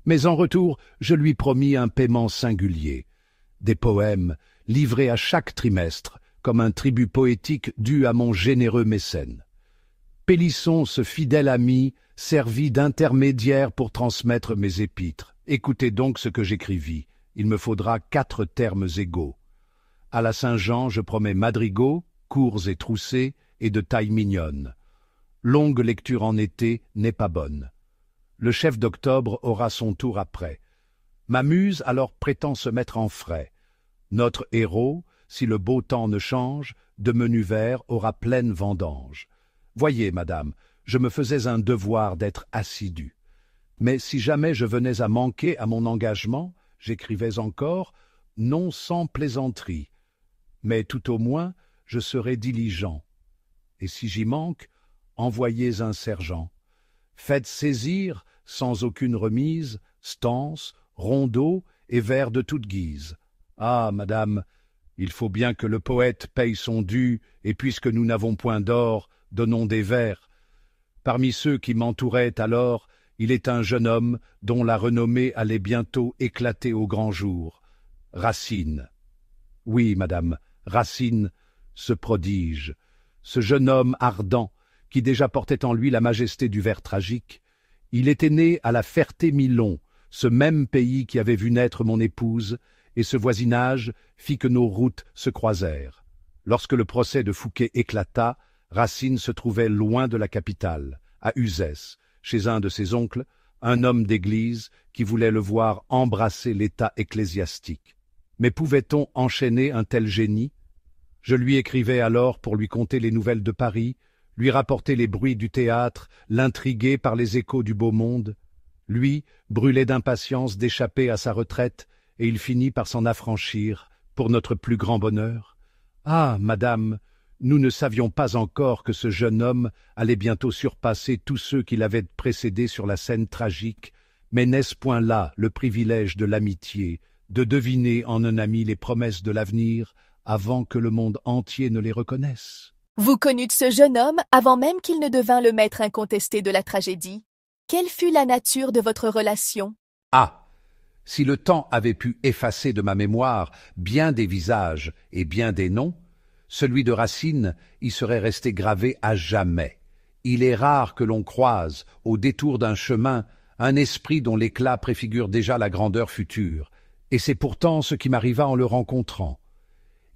Mais en retour, je lui promis un paiement singulier. Des poèmes, livrés à chaque trimestre, comme un tribut poétique dû à mon généreux mécène. Pélisson, ce fidèle ami, servit d'intermédiaire pour transmettre mes épîtres. Écoutez donc ce que j'écrivis. Il me faudra 4 termes égaux. À la Saint-Jean, je promets madrigaux, courts et troussés, et de taille mignonne. Longue lecture en été n'est pas bonne. Le chef d'octobre aura son tour après. Ma muse alors prétend se mettre en frais. Notre héros, si le beau temps ne change, de menu vert aura pleine vendange. Voyez, madame, je me faisais un devoir d'être assidu. Mais si jamais je venais à manquer à mon engagement, j'écrivais encore, non sans plaisanterie. Mais tout au moins, je serai diligent. Et si j'y manque, envoyez un sergent. Faites saisir, sans aucune remise, stances, rondeaux et vers de toute guise. Ah, madame, il faut bien que le poète paye son dû, et puisque nous n'avons point d'or, donnons des vers. Parmi ceux qui m'entouraient alors, il est un jeune homme dont la renommée allait bientôt éclater au grand jour. Racine. Oui, madame, Racine, ce prodige, ce jeune homme ardent, qui déjà portait en lui la majesté du vers tragique. Il était né à la Ferté-Milon, ce même pays qui avait vu naître mon épouse, et ce voisinage fit que nos routes se croisèrent. Lorsque le procès de Fouquet éclata, Racine se trouvait loin de la capitale, à Uzès, chez un de ses oncles, un homme d'église qui voulait le voir embrasser l'état ecclésiastique. Mais pouvait-on enchaîner un tel génie? Je lui écrivais alors pour lui conter les nouvelles de Paris, lui rapporter les bruits du théâtre, l'intriguer par les échos du beau monde. Lui brûlait d'impatience d'échapper à sa retraite, et il finit par s'en affranchir, pour notre plus grand bonheur. Ah, madame, nous ne savions pas encore que ce jeune homme allait bientôt surpasser tous ceux qui l'avaient précédé sur la scène tragique, mais n'est-ce point là le privilège de l'amitié, de deviner en un ami les promesses de l'avenir, avant que le monde entier ne les reconnaisse? Vous connûtes ce jeune homme avant même qu'il ne devint le maître incontesté de la tragédie. Quelle fut la nature de votre relation? Ah! Si le temps avait pu effacer de ma mémoire bien des visages et bien des noms, celui de Racine y serait resté gravé à jamais. Il est rare que l'on croise, au détour d'un chemin, un esprit dont l'éclat préfigure déjà la grandeur future, et c'est pourtant ce qui m'arriva en le rencontrant.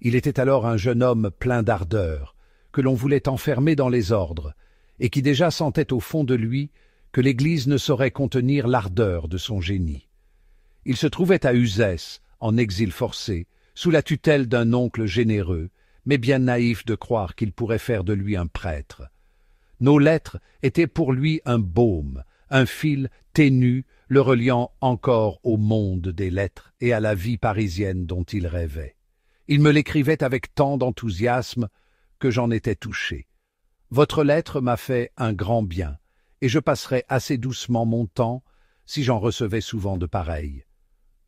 Il était alors un jeune homme plein d'ardeur, que l'on voulait enfermer dans les ordres, et qui déjà sentait au fond de lui que l'Église ne saurait contenir l'ardeur de son génie. Il se trouvait à Uzès, en exil forcé, sous la tutelle d'un oncle généreux, mais bien naïf de croire qu'il pourrait faire de lui un prêtre. Nos lettres étaient pour lui un baume, un fil ténu le reliant encore au monde des lettres et à la vie parisienne dont il rêvait. Il me l'écrivait avec tant d'enthousiasme que j'en étais touché. Votre lettre m'a fait un grand bien, et je passerai assez doucement mon temps si j'en recevais souvent de pareils.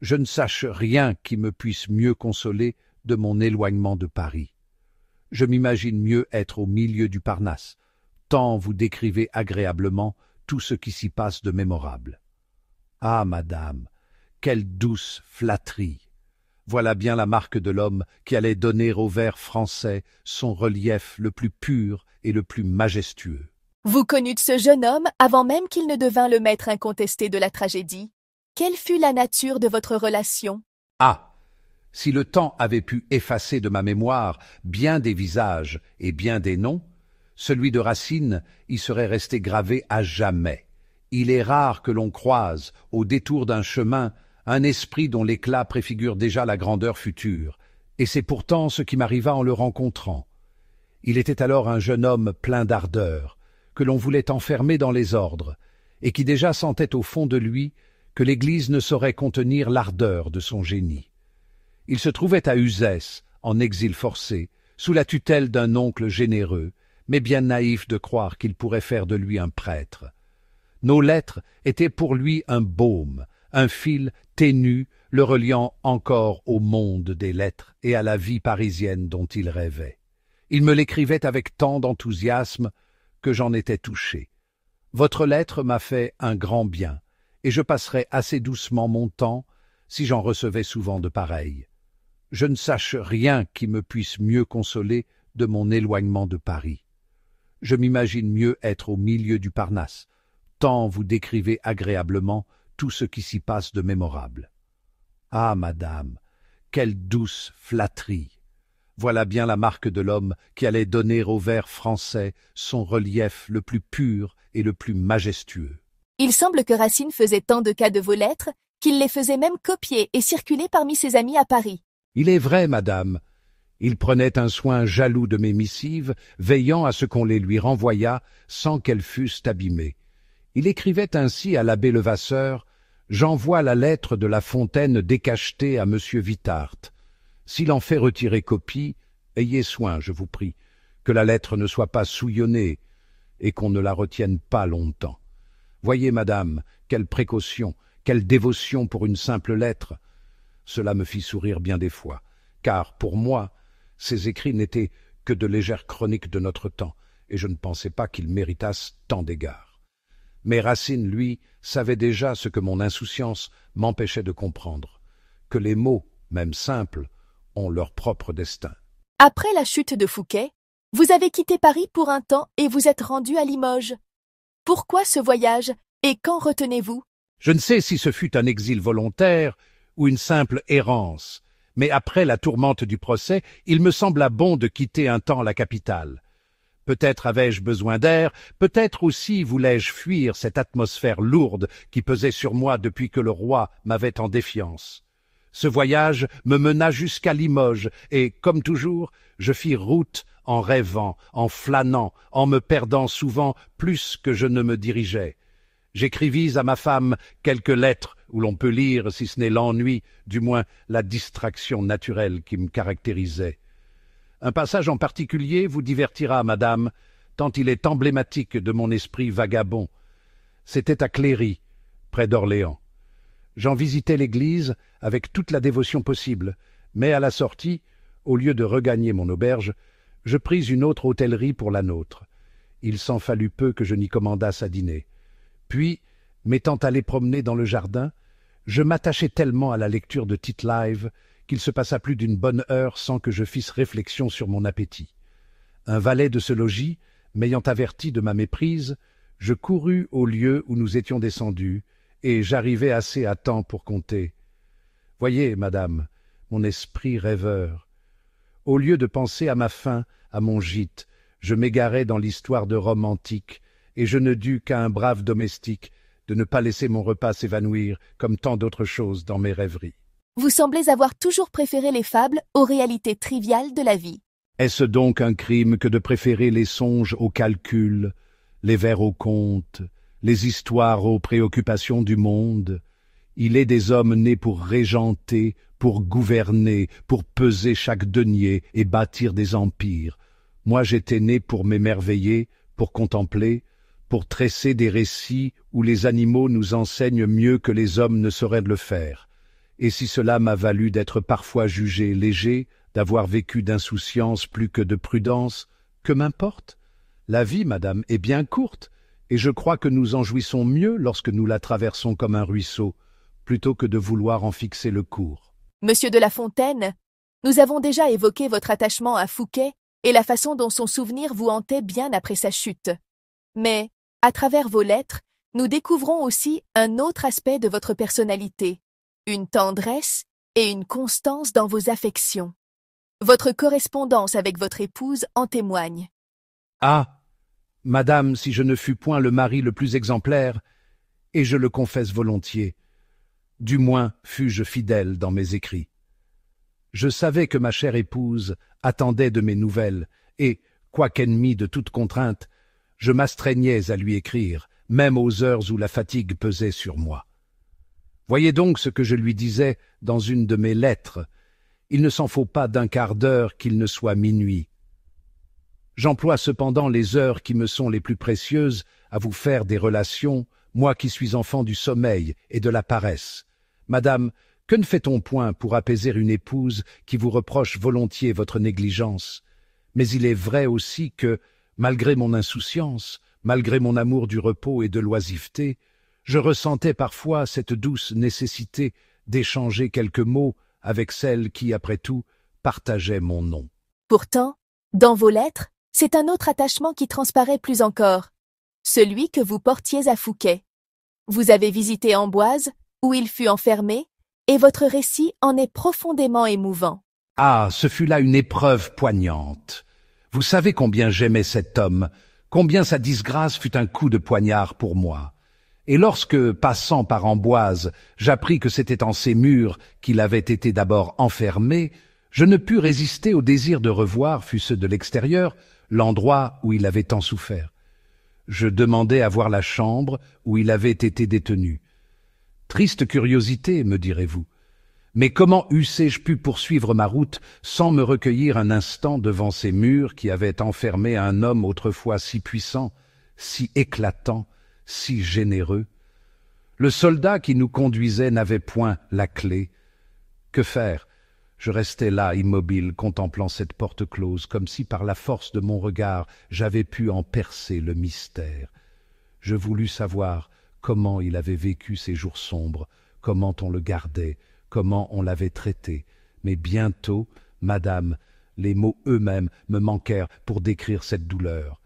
Je ne sache rien qui me puisse mieux consoler de mon éloignement de Paris. Je m'imagine mieux être au milieu du Parnasse, tant vous décrivez agréablement tout ce qui s'y passe de mémorable. Ah, madame, quelle douce flatterie! Voilà bien la marque de l'homme qui allait donner au vers français son relief le plus pur et le plus majestueux. Vous connûtes ce jeune homme avant même qu'il ne devint le maître incontesté de la tragédie. Quelle fut la nature de votre relation? Ah! Si le temps avait pu effacer de ma mémoire bien des visages et bien des noms, celui de Racine y serait resté gravé à jamais. Il est rare que l'on croise, au détour d'un chemin, un esprit dont l'éclat préfigure déjà la grandeur future, et c'est pourtant ce qui m'arriva en le rencontrant. Il était alors un jeune homme plein d'ardeur, que l'on voulait enfermer dans les ordres, et qui déjà sentait au fond de lui que l'Église ne saurait contenir l'ardeur de son génie. Il se trouvait à Uzès, en exil forcé, sous la tutelle d'un oncle généreux, mais bien naïf de croire qu'il pourrait faire de lui un prêtre. Nos lettres étaient pour lui un baume, un fil ténu le reliant encore au monde des lettres et à la vie parisienne dont il rêvait. Il me l'écrivait avec tant d'enthousiasme que j'en étais touché. Votre lettre m'a fait un grand bien, et je passerai assez doucement mon temps si j'en recevais souvent de pareils. je ne sache rien qui me puisse mieux consoler de mon éloignement de Paris. Je m'imagine mieux être au milieu du Parnasse, tant vous décrivez agréablement tout ce qui s'y passe de mémorable. Ah, madame, quelle douce flatterie! Voilà bien la marque de l'homme qui allait donner au vers français son relief le plus pur et le plus majestueux. Il semble que Racine faisait tant de cas de vos lettres qu'il les faisait même copier et circuler parmi ses amis à Paris. Il est vrai, madame. Il prenait un soin jaloux de mes missives, veillant à ce qu'on les lui renvoyât sans qu'elles fussent abîmées. Il écrivait ainsi à l'abbé Levasseur: « J'envoie la lettre de La Fontaine décachetée à monsieur Vittart. S'il en fait retirer copie, ayez soin, je vous prie, que la lettre ne soit pas souillonnée et qu'on ne la retienne pas longtemps. Voyez, madame, quelle précaution, quelle dévotion pour une simple lettre. Cela me fit sourire bien des fois, car, pour moi, ces écrits n'étaient que de légères chroniques de notre temps, et je ne pensais pas qu'ils méritassent tant d'égards. Mais Racine, lui, savait déjà ce que mon insouciance m'empêchait de comprendre, que les mots, même simples, ont leur propre destin. » Après la chute de Fouquet, vous avez quitté Paris pour un temps et vous êtes rendu à Limoges. Pourquoi ce voyage et quand retenez-vous? Je ne sais si ce fut un exil volontaire ou une simple errance, mais après la tourmente du procès, il me sembla bon de quitter un temps la capitale. Peut-être avais-je besoin d'air, peut-être aussi voulais-je fuir cette atmosphère lourde qui pesait sur moi depuis que le roi m'avait en défiance. Ce voyage me mena jusqu'à Limoges et, comme toujours, je fis route en rêvant, en flânant, en me perdant souvent plus que je ne me dirigeais. J'écrivis à ma femme quelques lettres où l'on peut lire, si ce n'est l'ennui, du moins la distraction naturelle qui me caractérisait. Un passage en particulier vous divertira, madame, tant il est emblématique de mon esprit vagabond. C'était à Cléry, près d'Orléans. J'en visitais l'église avec toute la dévotion possible, mais à la sortie, au lieu de regagner mon auberge, je pris une autre hôtellerie pour la nôtre. Il s'en fallut peu que je n'y commandasse à dîner. Puis, m'étant allé promener dans le jardin, je m'attachai tellement à la lecture de Tite-Live qu'il se passa plus d'une bonne heure sans que je fisse réflexion sur mon appétit. Un valet de ce logis, m'ayant averti de ma méprise, je courus au lieu où nous étions descendus, et j'arrivai assez à temps pour compter. Voyez, madame, mon esprit rêveur. Au lieu de penser à ma faim, à mon gîte, je m'égarais dans l'histoire de Rome antique, et je ne dus qu'à un brave domestique de ne pas laisser mon repas s'évanouir comme tant d'autres choses dans mes rêveries. Vous semblez avoir toujours préféré les fables aux réalités triviales de la vie. Est-ce donc un crime que de préférer les songes aux calculs, les vers aux contes, les histoires aux préoccupations du monde? Il est des hommes nés pour régenter, pour gouverner, pour peser chaque denier et bâtir des empires. Moi j'étais né pour m'émerveiller, pour contempler, pour tresser des récits où les animaux nous enseignent mieux que les hommes ne sauraient le faire. Et si cela m'a valu d'être parfois jugé léger, d'avoir vécu d'insouciance plus que de prudence, que m'importe? La vie, madame, est bien courte, et je crois que nous en jouissons mieux lorsque nous la traversons comme un ruisseau, plutôt que de vouloir en fixer le cours. Monsieur de La Fontaine, nous avons déjà évoqué votre attachement à Fouquet et la façon dont son souvenir vous hantait bien après sa chute. Mais, à travers vos lettres, nous découvrons aussi un autre aspect de votre personnalité, une tendresse et une constance dans vos affections. Votre correspondance avec votre épouse en témoigne. Ah, madame, si je ne fus point le mari le plus exemplaire, et je le confesse volontiers, du moins fus-je fidèle dans mes écrits. Je savais que ma chère épouse attendait de mes nouvelles, et, quoiqu'ennemie de toute contrainte, je m'astreignais à lui écrire, même aux heures où la fatigue pesait sur moi. Voyez donc ce que je lui disais dans une de mes lettres. Il ne s'en faut pas d'un quart d'heure qu'il ne soit minuit. J'emploie cependant les heures qui me sont les plus précieuses à vous faire des relations, moi qui suis enfant du sommeil et de la paresse. Madame, que ne fait-on point pour apaiser une épouse qui vous reproche volontiers votre négligence? Mais il est vrai aussi que, malgré mon insouciance, malgré mon amour du repos et de l'oisiveté, je ressentais parfois cette douce nécessité d'échanger quelques mots avec celle qui, après tout, partageait mon nom. Pourtant, dans vos lettres, c'est un autre attachement qui transparaît plus encore, celui que vous portiez à Fouquet. Vous avez visité Amboise, où il fut enfermé, et votre récit en est profondément émouvant. Ah, ce fut là une épreuve poignante. Vous savez combien j'aimais cet homme, combien sa disgrâce fut un coup de poignard pour moi. Et lorsque, passant par Amboise, j'appris que c'était en ces murs qu'il avait été d'abord enfermé, je ne pus résister au désir de revoir, fût-ce de l'extérieur, l'endroit où il avait tant souffert. Je demandai à voir la chambre où il avait été détenu. Triste curiosité, me direz-vous. Mais comment eussé-je pu poursuivre ma route sans me recueillir un instant devant ces murs qui avaient enfermé un homme autrefois si puissant, si éclatant, si généreux? Le soldat qui nous conduisait n'avait point la clé. Que faire? Je restais là, immobile, contemplant cette porte close, comme si par la force de mon regard j'avais pu en percer le mystère. Je voulus savoir comment il avait vécu ces jours sombres, comment on le gardait, comment on l'avait traité. Mais bientôt, madame, les mots eux-mêmes me manquèrent pour décrire cette douleur.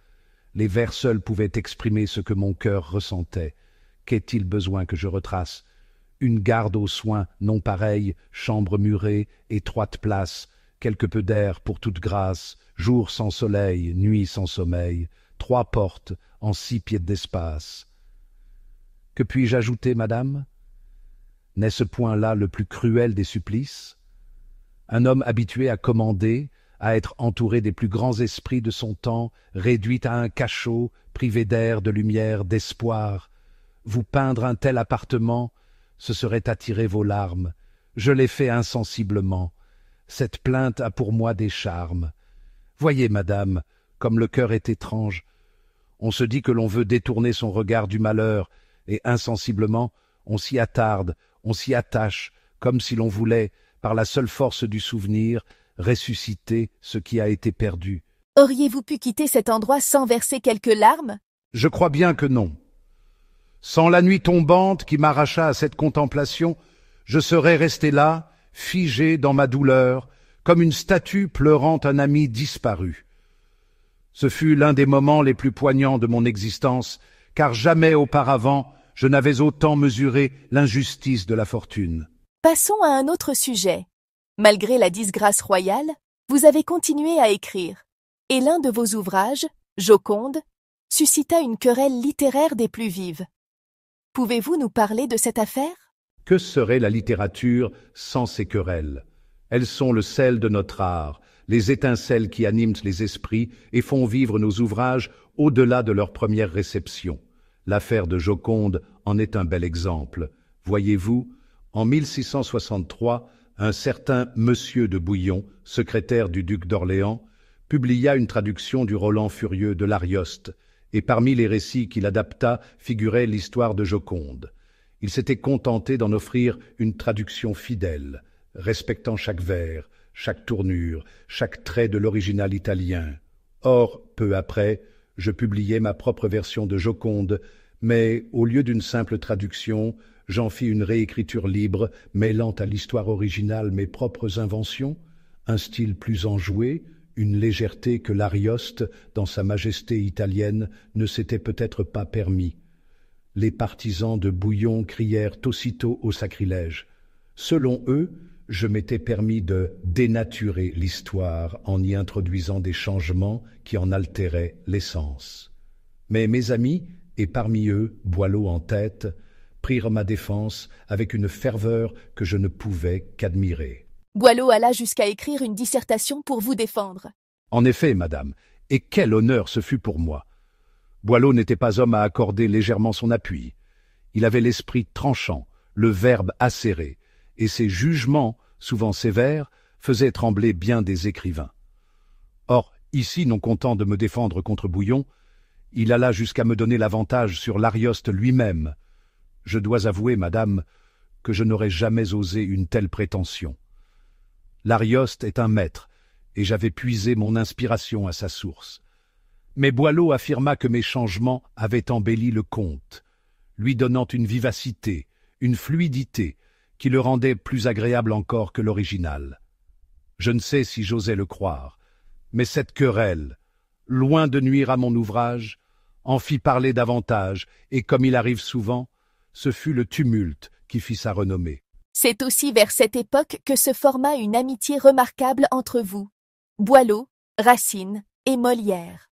Les vers seuls pouvaient exprimer ce que mon cœur ressentait. Qu'est-il besoin que je retrace? Une garde aux soins non pareille, chambre murée, étroite place, quelque peu d'air pour toute grâce, jour sans soleil, nuit sans sommeil, 3 portes en 6 pieds d'espace. Que puis-je ajouter, madame? N'est-ce point là le plus cruel des supplices? Un homme habitué à commander, à être entouré des plus grands esprits de son temps, réduit à un cachot, privé d'air, de lumière, d'espoir. Vous peindre un tel appartement, ce serait attirer vos larmes. Je l'ai fait insensiblement. Cette plainte a pour moi des charmes. Voyez, madame, comme le cœur est étrange. On se dit que l'on veut détourner son regard du malheur, et insensiblement, on s'y attarde, on s'y attache, comme si l'on voulait, par la seule force du souvenir, ressusciter ce qui a été perdu. Auriez-vous pu quitter cet endroit sans verser quelques larmes? Je crois bien que non. Sans la nuit tombante qui m'arracha à cette contemplation, je serais resté là, figé dans ma douleur, comme une statue pleurant un ami disparu. Ce fut l'un des moments les plus poignants de mon existence, car jamais auparavant je n'avais autant mesuré l'injustice de la fortune. Passons à un autre sujet. Malgré la disgrâce royale, vous avez continué à écrire, et l'un de vos ouvrages, Joconde, suscita une querelle littéraire des plus vives. Pouvez-vous nous parler de cette affaire? Que serait la littérature sans ces querelles? Elles sont le sel de notre art, les étincelles qui animent les esprits et font vivre nos ouvrages au-delà de leur première réception. L'affaire de Joconde en est un bel exemple. Voyez-vous, en 1663, un certain Monsieur de Bouillon, secrétaire du duc d'Orléans, publia une traduction du Roland furieux de l'Arioste, et parmi les récits qu'il adapta figurait l'histoire de Joconde. Il s'était contenté d'en offrir une traduction fidèle, respectant chaque vers, chaque tournure, chaque trait de l'original italien. Or, peu après, je publiai ma propre version de Joconde, mais au lieu d'une simple traduction, j'en fis une réécriture libre, mêlant à l'histoire originale mes propres inventions, un style plus enjoué, une légèreté que l'Arioste, dans sa majesté italienne, ne s'était peut-être pas permis. Les partisans de Bouillon crièrent aussitôt au sacrilège. Selon eux, je m'étais permis de dénaturer l'histoire en y introduisant des changements qui en altéraient l'essence. Mais mes amis, et parmi eux Boileau en tête, prirent ma défense avec une ferveur que je ne pouvais qu'admirer. Boileau alla jusqu'à écrire une dissertation pour vous défendre. En effet, madame, et quel honneur ce fut pour moi. Boileau n'était pas homme à accorder légèrement son appui. Il avait l'esprit tranchant, le verbe acéré, et ses jugements, souvent sévères, faisaient trembler bien des écrivains. Or, ici, non content de me défendre contre Bouillon, il alla jusqu'à me donner l'avantage sur l'Arioste lui-même. Je dois avouer, madame, que je n'aurais jamais osé une telle prétention. L'Arioste est un maître, et j'avais puisé mon inspiration à sa source. Mais Boileau affirma que mes changements avaient embelli le conte, lui donnant une vivacité, une fluidité, qui le rendait plus agréable encore que l'original. Je ne sais si j'osais le croire, mais cette querelle, loin de nuire à mon ouvrage, en fit parler davantage, et comme il arrive souvent, ce fut le tumulte qui fit sa renommée. C'est aussi vers cette époque que se forma une amitié remarquable entre vous, Boileau, Racine et Molière.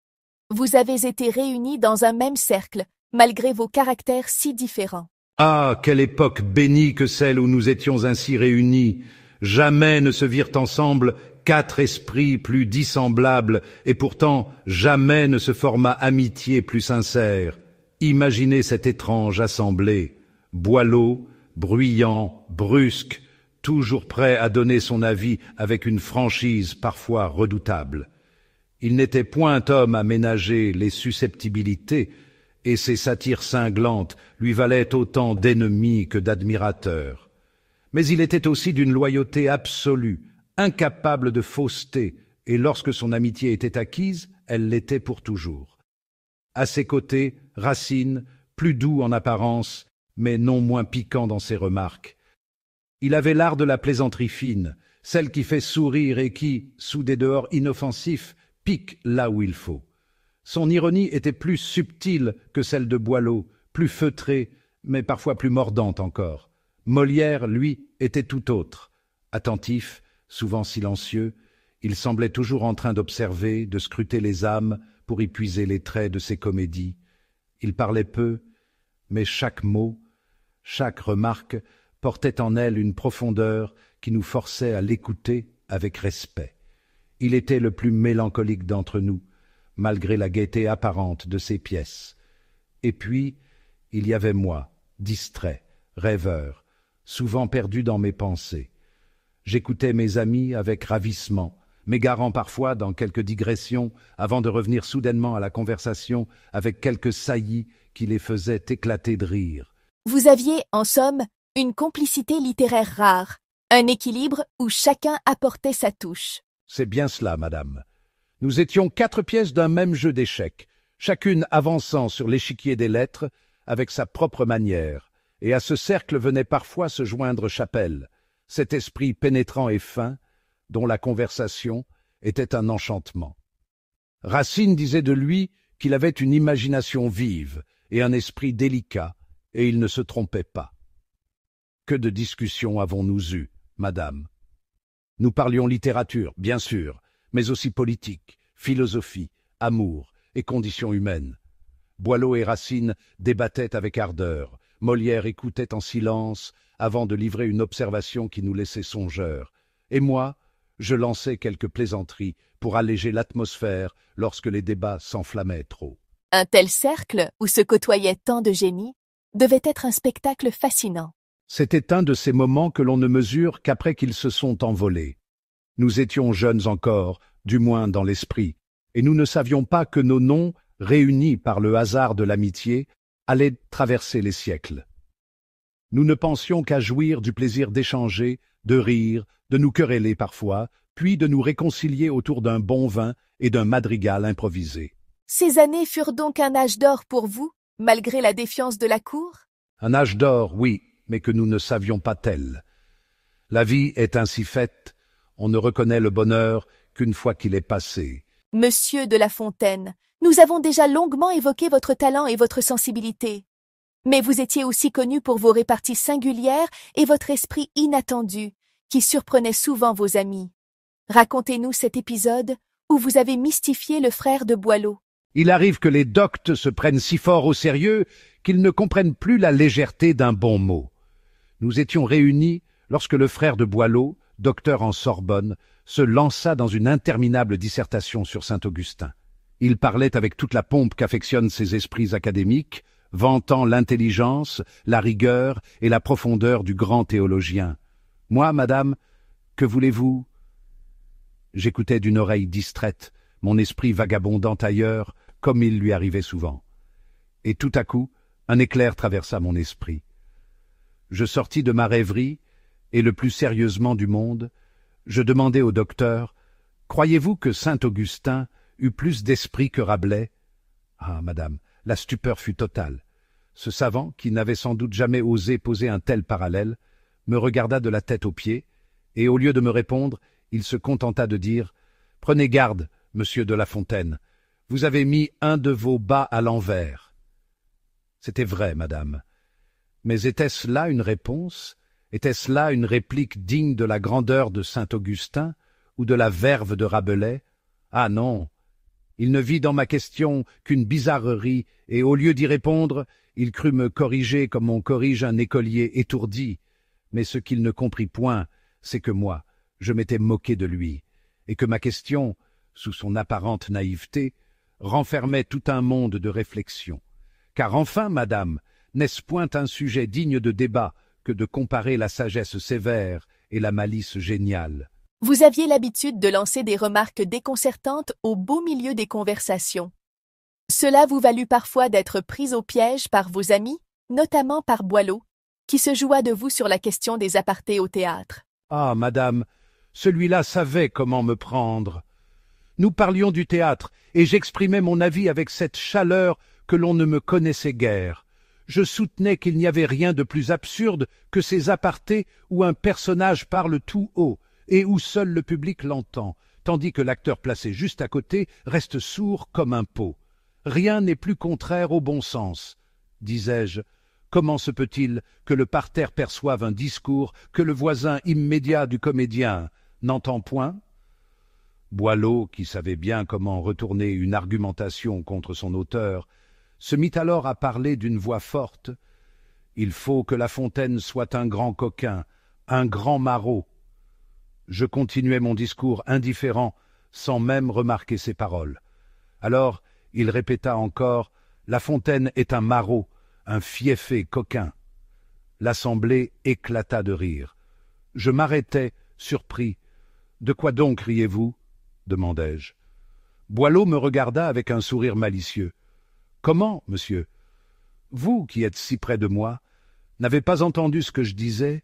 Vous avez été réunis dans un même cercle, malgré vos caractères si différents. Ah, quelle époque bénie que celle où nous étions ainsi réunis! Jamais ne se virent ensemble 4 esprits plus dissemblables, et pourtant jamais ne se forma amitié plus sincère. Imaginez cette étrange assemblée. Boileau, bruyant, brusque, toujours prêt à donner son avis avec une franchise parfois redoutable. Il n'était point homme à ménager les susceptibilités, et ses satires cinglantes lui valaient autant d'ennemis que d'admirateurs. Mais il était aussi d'une loyauté absolue, incapable de fausseté, et lorsque son amitié était acquise, elle l'était pour toujours. À ses côtés, Racine, plus doux en apparence, mais non moins piquant dans ses remarques. Il avait l'art de la plaisanterie fine, celle qui fait sourire et qui, sous des dehors inoffensifs, pique là où il faut. Son ironie était plus subtile que celle de Boileau, plus feutrée, mais parfois plus mordante encore. Molière, lui, était tout autre. Attentif, souvent silencieux, il semblait toujours en train d'observer, de scruter les âmes pour y puiser les traits de ses comédies. Il parlait peu, mais chaque mot, chaque remarque portait en elle une profondeur qui nous forçait à l'écouter avec respect. Il était le plus mélancolique d'entre nous, malgré la gaieté apparente de ses pièces. Et puis, il y avait moi, distrait, rêveur, souvent perdu dans mes pensées. J'écoutais mes amis avec ravissement, m'égarant parfois dans quelques digressions avant de revenir soudainement à la conversation avec quelques saillies qui les faisaient éclater de rire. Vous aviez, en somme, une complicité littéraire rare, un équilibre où chacun apportait sa touche. C'est bien cela, madame. Nous étions 4 pièces d'un même jeu d'échecs, chacune avançant sur l'échiquier des lettres avec sa propre manière, et à ce cercle venait parfois se joindre Chapelle, cet esprit pénétrant et fin, dont la conversation était un enchantement. Racine disait de lui qu'il avait une imagination vive et un esprit délicat, et il ne se trompait pas. Que de discussions avons-nous eues, madame? Nous parlions littérature, bien sûr, mais aussi politique, philosophie, amour et conditions humaines. Boileau et Racine débattaient avec ardeur, Molière écoutait en silence avant de livrer une observation qui nous laissait songeurs, et moi, je lançais quelques plaisanteries pour alléger l'atmosphère lorsque les débats s'enflammaient trop. Un tel cercle, où se côtoyaient tant de génies, devait être un spectacle fascinant. C'était un de ces moments que l'on ne mesure qu'après qu'ils se sont envolés. Nous étions jeunes encore, du moins dans l'esprit, et nous ne savions pas que nos noms, réunis par le hasard de l'amitié, allaient traverser les siècles. Nous ne pensions qu'à jouir du plaisir d'échanger, de rire, de nous quereller parfois, puis de nous réconcilier autour d'un bon vin et d'un madrigal improvisé. Ces années furent donc un âge d'or pour vous, malgré la défiance de la cour? Un âge d'or, oui, mais que nous ne savions pas tel. La vie est ainsi faite, on ne reconnaît le bonheur qu'une fois qu'il est passé. Monsieur de La Fontaine, nous avons déjà longuement évoqué votre talent et votre sensibilité. Mais vous étiez aussi connu pour vos réparties singulières et votre esprit inattendu, qui surprenait souvent vos amis. Racontez-nous cet épisode où vous avez mystifié le frère de Boileau. Il arrive que les doctes se prennent si fort au sérieux qu'ils ne comprennent plus la légèreté d'un bon mot. Nous étions réunis lorsque le frère de Boileau, docteur en Sorbonne, se lança dans une interminable dissertation sur Saint-Augustin. Il parlait avec toute la pompe qu'affectionnent ces esprits académiques, vantant l'intelligence, la rigueur et la profondeur du grand théologien. Moi, madame, que voulez-vous? J'écoutais d'une oreille distraite, mon esprit vagabondant ailleurs, comme il lui arrivait souvent. Et tout à coup, un éclair traversa mon esprit. Je sortis de ma rêverie, et le plus sérieusement du monde, je demandai au docteur, « Croyez-vous que saint Augustin eut plus d'esprit que Rabelais ?» Ah, madame, la stupeur fut totale. Ce savant, qui n'avait sans doute jamais osé poser un tel parallèle, me regarda de la tête aux pieds, et au lieu de me répondre, il se contenta de dire « Prenez garde, monsieur de La Fontaine, vous avez mis un de vos bas à l'envers. » C'était vrai, madame. Mais était-ce là une réponse? Était-ce là une réplique digne de la grandeur de Saint-Augustin ou de la verve de Rabelais? Ah non! Il ne vit dans ma question qu'une bizarrerie, et au lieu d'y répondre, il crut me corriger comme on corrige un écolier étourdi. Mais ce qu'il ne comprit point, c'est que moi, je m'étais moqué de lui, et que ma question, sous son apparente naïveté, renfermait tout un monde de réflexion. Car enfin, madame, n'est-ce point un sujet digne de débat que de comparer la sagesse sévère et la malice géniale? Vous aviez l'habitude de lancer des remarques déconcertantes au beau milieu des conversations. Cela vous valut parfois d'être pris au piège par vos amis, notamment par Boileau, qui se joua de vous sur la question des apartés au théâtre. Ah, madame, celui-là savait comment me prendre. Nous parlions du théâtre, et j'exprimais mon avis avec cette chaleur que l'on ne me connaissait guère. Je soutenais qu'il n'y avait rien de plus absurde que ces apartés où un personnage parle tout haut, et où seul le public l'entend, tandis que l'acteur placé juste à côté reste sourd comme un pot. Rien n'est plus contraire au bon sens, disais-je. Comment se peut-il que le parterre perçoive un discours que le voisin immédiat du comédien n'entend point? Boileau, qui savait bien comment retourner une argumentation contre son auteur, se mit alors à parler d'une voix forte. Il faut que La Fontaine soit un grand coquin, un grand maraud. Je continuais mon discours indifférent, sans même remarquer ses paroles. Alors, il répéta encore « La Fontaine est un maraud, un fieffé coquin. » L'assemblée éclata de rire. Je m'arrêtai, surpris. « De quoi donc riez-vous » demandai-je. Boileau me regarda avec un sourire malicieux. « Comment, monsieur? Vous, qui êtes si près de moi, n'avez pas entendu ce que je disais,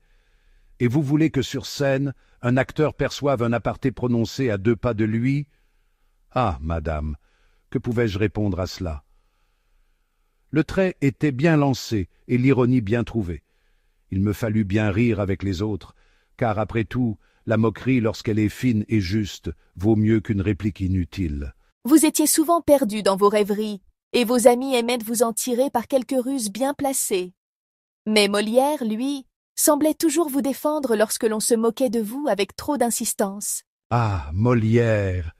et vous voulez que sur scène, un acteur perçoive un aparté prononcé à 2 pas de lui? Ah, madame, que pouvais-je répondre à cela? Le trait était bien lancé et l'ironie bien trouvée. Il me fallut bien rire avec les autres, car après tout, la moquerie, lorsqu'elle est fine et juste, vaut mieux qu'une réplique inutile. Vous étiez souvent perdu dans vos rêveries, et vos amis aimaient de vous en tirer par quelques ruses bien placées. Mais Molière, lui, semblait toujours vous défendre lorsque l'on se moquait de vous avec trop d'insistance. Ah, Molière!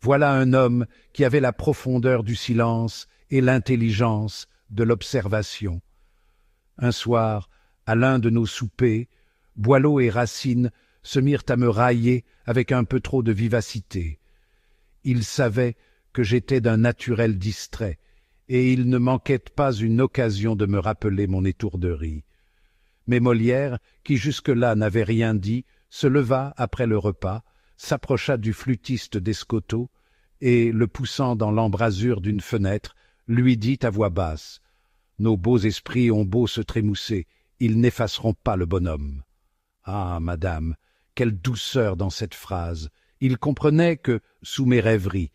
Voilà un homme qui avait la profondeur du silence et l'intelligence de l'observation. Un soir, à l'un de nos soupers, Boileau et Racine se mirent à me railler avec un peu trop de vivacité. Ils savaient que j'étais d'un naturel distrait, et il ne manquait pas une occasion de me rappeler mon étourderie. Mais Molière, qui jusque-là n'avait rien dit, se leva après le repas, s'approcha du flûtiste d'Escoto, et, le poussant dans l'embrasure d'une fenêtre, lui dit à voix basse « Nos beaux esprits ont beau se trémousser, ils n'effaceront pas le bonhomme. » Ah, madame, quelle douceur dans cette phrase! Il comprenait que, sous mes rêveries,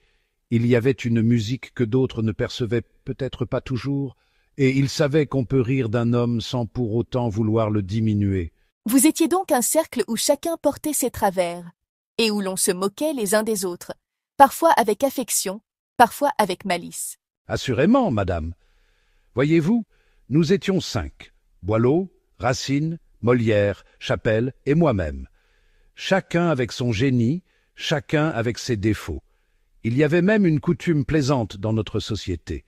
il y avait une musique que d'autres ne percevaient peut-être pas toujours, et il savait qu'on peut rire d'un homme sans pour autant vouloir le diminuer. Vous étiez donc un cercle où chacun portait ses travers, et où l'on se moquait les uns des autres, parfois avec affection, parfois avec malice. Assurément, madame. Voyez-vous, nous étions 5, Boileau, Racine, Molière, Chapelle et moi-même. Chacun avec son génie, chacun avec ses défauts. Il y avait même une coutume plaisante dans notre société.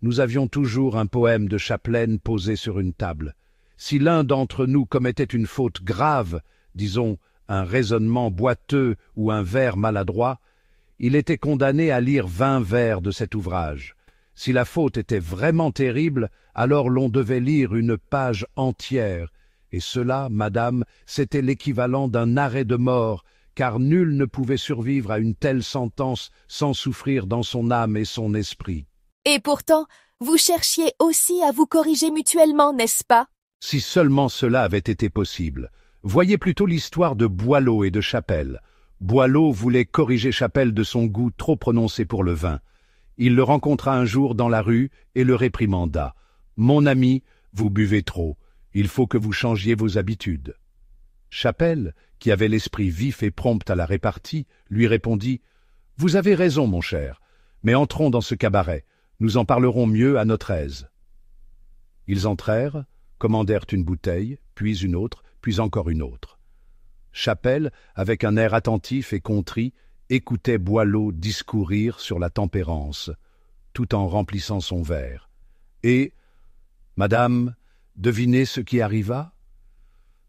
Nous avions toujours un poème de Chapelaine posé sur une table. Si l'un d'entre nous commettait une faute grave, disons un raisonnement boiteux ou un vers maladroit, il était condamné à lire 20 vers de cet ouvrage. Si la faute était vraiment terrible, alors l'on devait lire une page entière, et cela, madame, c'était l'équivalent d'un arrêt de mort, car nul ne pouvait survivre à une telle sentence sans souffrir dans son âme et son esprit. Et pourtant, vous cherchiez aussi à vous corriger mutuellement, n'est-ce pas? Si seulement cela avait été possible. Voyez plutôt l'histoire de Boileau et de Chapelle. Boileau voulait corriger Chapelle de son goût trop prononcé pour le vin. Il le rencontra un jour dans la rue et le réprimanda. « Mon ami, vous buvez trop. Il faut que vous changiez vos habitudes. Chapelle, qui avait l'esprit vif et prompt à la répartie, lui répondit « Vous avez raison, mon cher, mais entrons dans ce cabaret, nous en parlerons mieux à notre aise. » Ils entrèrent, commandèrent une bouteille, puis une autre, puis encore une autre. Chapelle, avec un air attentif et contrit, écoutait Boileau discourir sur la tempérance, tout en remplissant son verre. Et, madame, devinez ce qui arriva?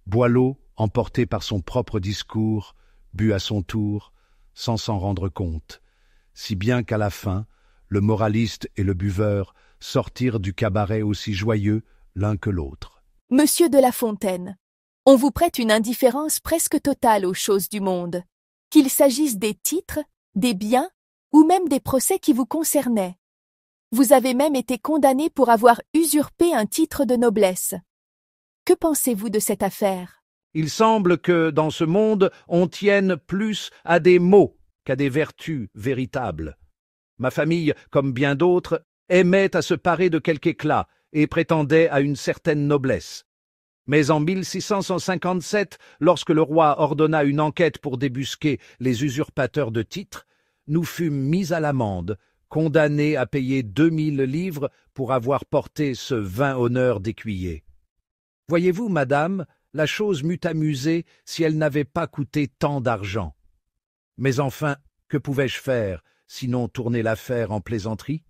Boileau, emporté par son propre discours, but à son tour, sans s'en rendre compte, si bien qu'à la fin, le moraliste et le buveur sortirent du cabaret aussi joyeux l'un que l'autre. Monsieur de La Fontaine, on vous prête une indifférence presque totale aux choses du monde, qu'il s'agisse des titres, des biens ou même des procès qui vous concernaient. Vous avez même été condamné pour avoir usurpé un titre de noblesse. Que pensez-vous de cette affaire? Il semble que, dans ce monde, on tienne plus à des mots qu'à des vertus véritables. Ma famille, comme bien d'autres, aimait à se parer de quelque éclat et prétendait à une certaine noblesse. Mais en 1657, lorsque le roi ordonna une enquête pour débusquer les usurpateurs de titres, nous fûmes mis à l'amende, condamnés à payer 2000 livres pour avoir porté ce vain honneur d'écuyer. Voyez-vous, madame, la chose m'eût amusé si elle n'avait pas coûté tant d'argent. Mais enfin, que pouvais-je faire, sinon tourner l'affaire en plaisanterie?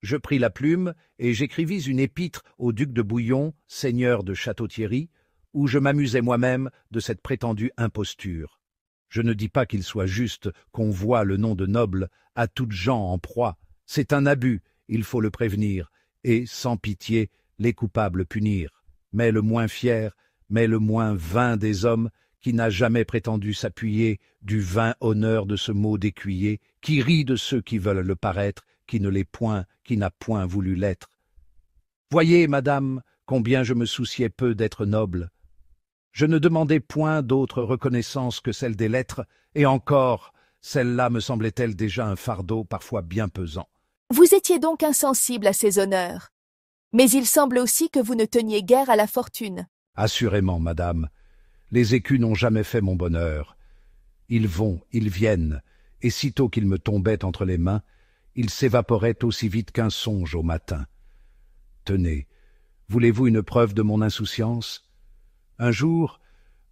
Je pris la plume et j'écrivis une épître au duc de Bouillon, seigneur de Château-Thierry, où je m'amusais moi-même de cette prétendue imposture. Je ne dis pas qu'il soit juste qu'on voie le nom de noble à toutes gens en proie. C'est un abus, il faut le prévenir, et, sans pitié, les coupables punir. Mais le moins fier, mais le moins vain des hommes, qui n'a jamais prétendu s'appuyer du vain honneur de ce mot d'écuyer, qui rit de ceux qui veulent le paraître, qui ne l'est point, qui n'a point voulu l'être. Voyez, madame, combien je me souciais peu d'être noble. Je ne demandais point d'autre reconnaissance que celle des lettres, et encore, celle-là me semblait-elle déjà un fardeau parfois bien pesant. Vous étiez donc insensible à ces honneurs. Mais il semble aussi que vous ne teniez guère à la fortune. Assurément, madame, les écus n'ont jamais fait mon bonheur. Ils vont, ils viennent, et sitôt qu'ils me tombaient entre les mains, ils s'évaporaient aussi vite qu'un songe au matin. Tenez, voulez-vous une preuve de mon insouciance? Un jour,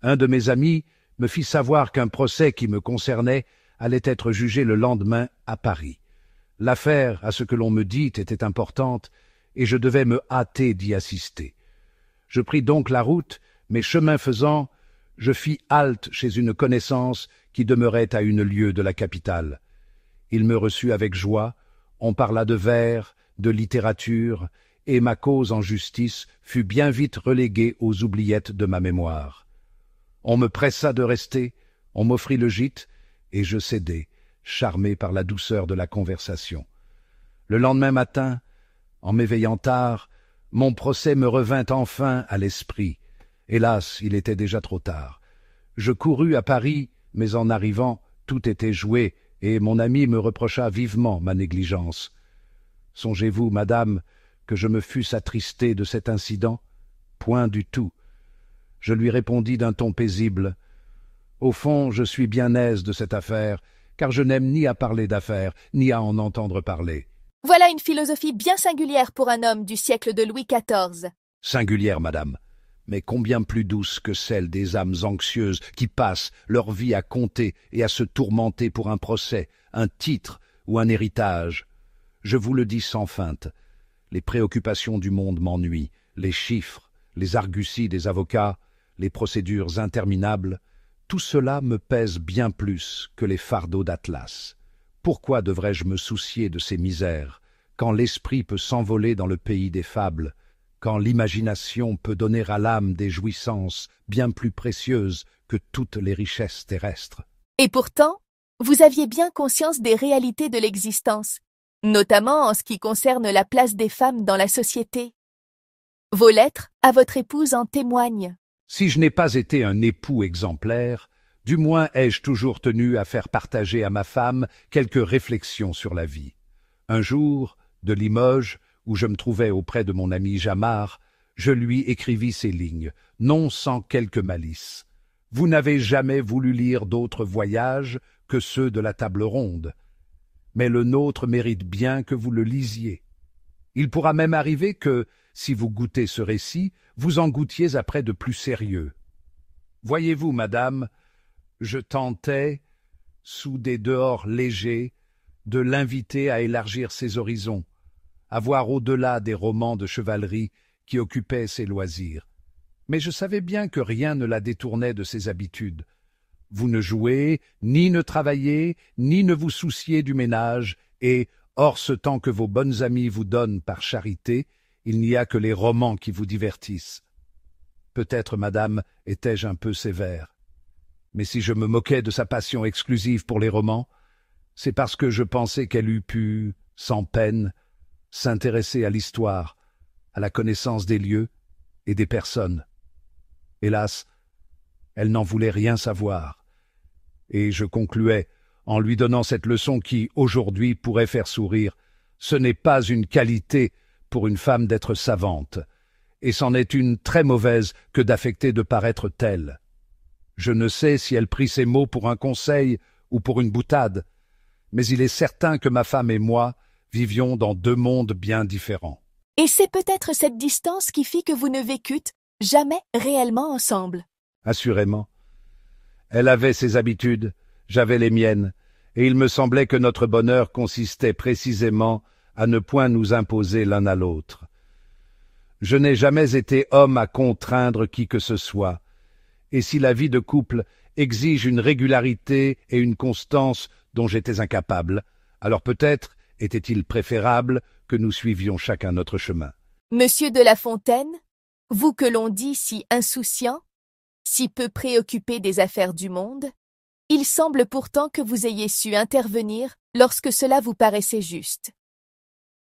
un de mes amis me fit savoir qu'un procès qui me concernait allait être jugé le lendemain à Paris. L'affaire, à ce que l'on me dit, était importante, et je devais me hâter d'y assister. Je pris donc la route, mais chemin faisant, je fis halte chez une connaissance qui demeurait à 1 lieue de la capitale. Il me reçut avec joie, on parla de vers, de littérature, et ma cause en justice fut bien vite reléguée aux oubliettes de ma mémoire. On me pressa de rester, on m'offrit le gîte, et je cédai, charmé par la douceur de la conversation. Le lendemain matin, en m'éveillant tard, mon procès me revint enfin à l'esprit. Hélas, il était déjà trop tard. Je courus à Paris, mais en arrivant, tout était joué, et mon ami me reprocha vivement ma négligence. Songez-vous, madame, que je me fusse attristé de cet incident? Point du tout. Je lui répondis d'un ton paisible. Au fond, je suis bien aise de cette affaire, car je n'aime ni à parler d'affaires, ni à en entendre parler. Voilà une philosophie bien singulière pour un homme du siècle de Louis XIV. Singulière, madame, mais combien plus douce que celle des âmes anxieuses qui passent leur vie à compter et à se tourmenter pour un procès, un titre ou un héritage. Je vous le dis sans feinte, les préoccupations du monde m'ennuient, les chiffres, les arguties des avocats, les procédures interminables, tout cela me pèse bien plus que les fardeaux d'Atlas. Pourquoi devrais-je me soucier de ces misères, quand l'esprit peut s'envoler dans le pays des fables, quand l'imagination peut donner à l'âme des jouissances bien plus précieuses que toutes les richesses terrestres? Et pourtant, vous aviez bien conscience des réalités de l'existence, notamment en ce qui concerne la place des femmes dans la société. Vos lettres à votre épouse en témoignent. Si je n'ai pas été un époux exemplaire, du moins ai-je toujours tenu à faire partager à ma femme quelques réflexions sur la vie. Un jour, de Limoges, où je me trouvais auprès de mon ami Jamard, Je lui écrivis ces lignes, non sans quelque malice. Vous n'avez jamais voulu lire d'autres voyages que ceux de la table ronde. Mais le nôtre mérite bien que vous le lisiez. Il pourra même arriver que, si vous goûtez ce récit, vous en goûtiez après de plus sérieux. Voyez-vous, madame, je tentais, sous des dehors légers, de l'inviter à élargir ses horizons, à voir au-delà des romans de chevalerie qui occupaient ses loisirs. Mais je savais bien que rien ne la détournait de ses habitudes. Vous ne jouez, ni ne travaillez, ni ne vous souciez du ménage, et, hors ce temps que vos bonnes amies vous donnent par charité, il n'y a que les romans qui vous divertissent. Peut-être, madame, étais-je un peu sévère. Mais si je me moquais de sa passion exclusive pour les romans, c'est parce que je pensais qu'elle eût pu, sans peine, s'intéresser à l'histoire, à la connaissance des lieux et des personnes. Hélas, elle n'en voulait rien savoir, et je concluais, en lui donnant cette leçon qui, aujourd'hui, pourrait faire sourire, ce n'est pas une qualité pour une femme d'être savante, et c'en est une très mauvaise que d'affecter de paraître telle. Je ne sais si elle prit ces mots pour un conseil ou pour une boutade, mais il est certain que ma femme et moi vivions dans deux mondes bien différents. Et c'est peut-être cette distance qui fit que vous ne vécûtes jamais réellement ensemble. Assurément. Elle avait ses habitudes, j'avais les miennes, et il me semblait que notre bonheur consistait précisément à ne point nous imposer l'un à l'autre. Je n'ai jamais été homme à contraindre qui que ce soit, et si la vie de couple exige une régularité et une constance dont j'étais incapable, alors peut-être était-il préférable que nous suivions chacun notre chemin. Monsieur de La Fontaine, vous que l'on dit si insouciant, si peu préoccupé des affaires du monde, il semble pourtant que vous ayez su intervenir lorsque cela vous paraissait juste.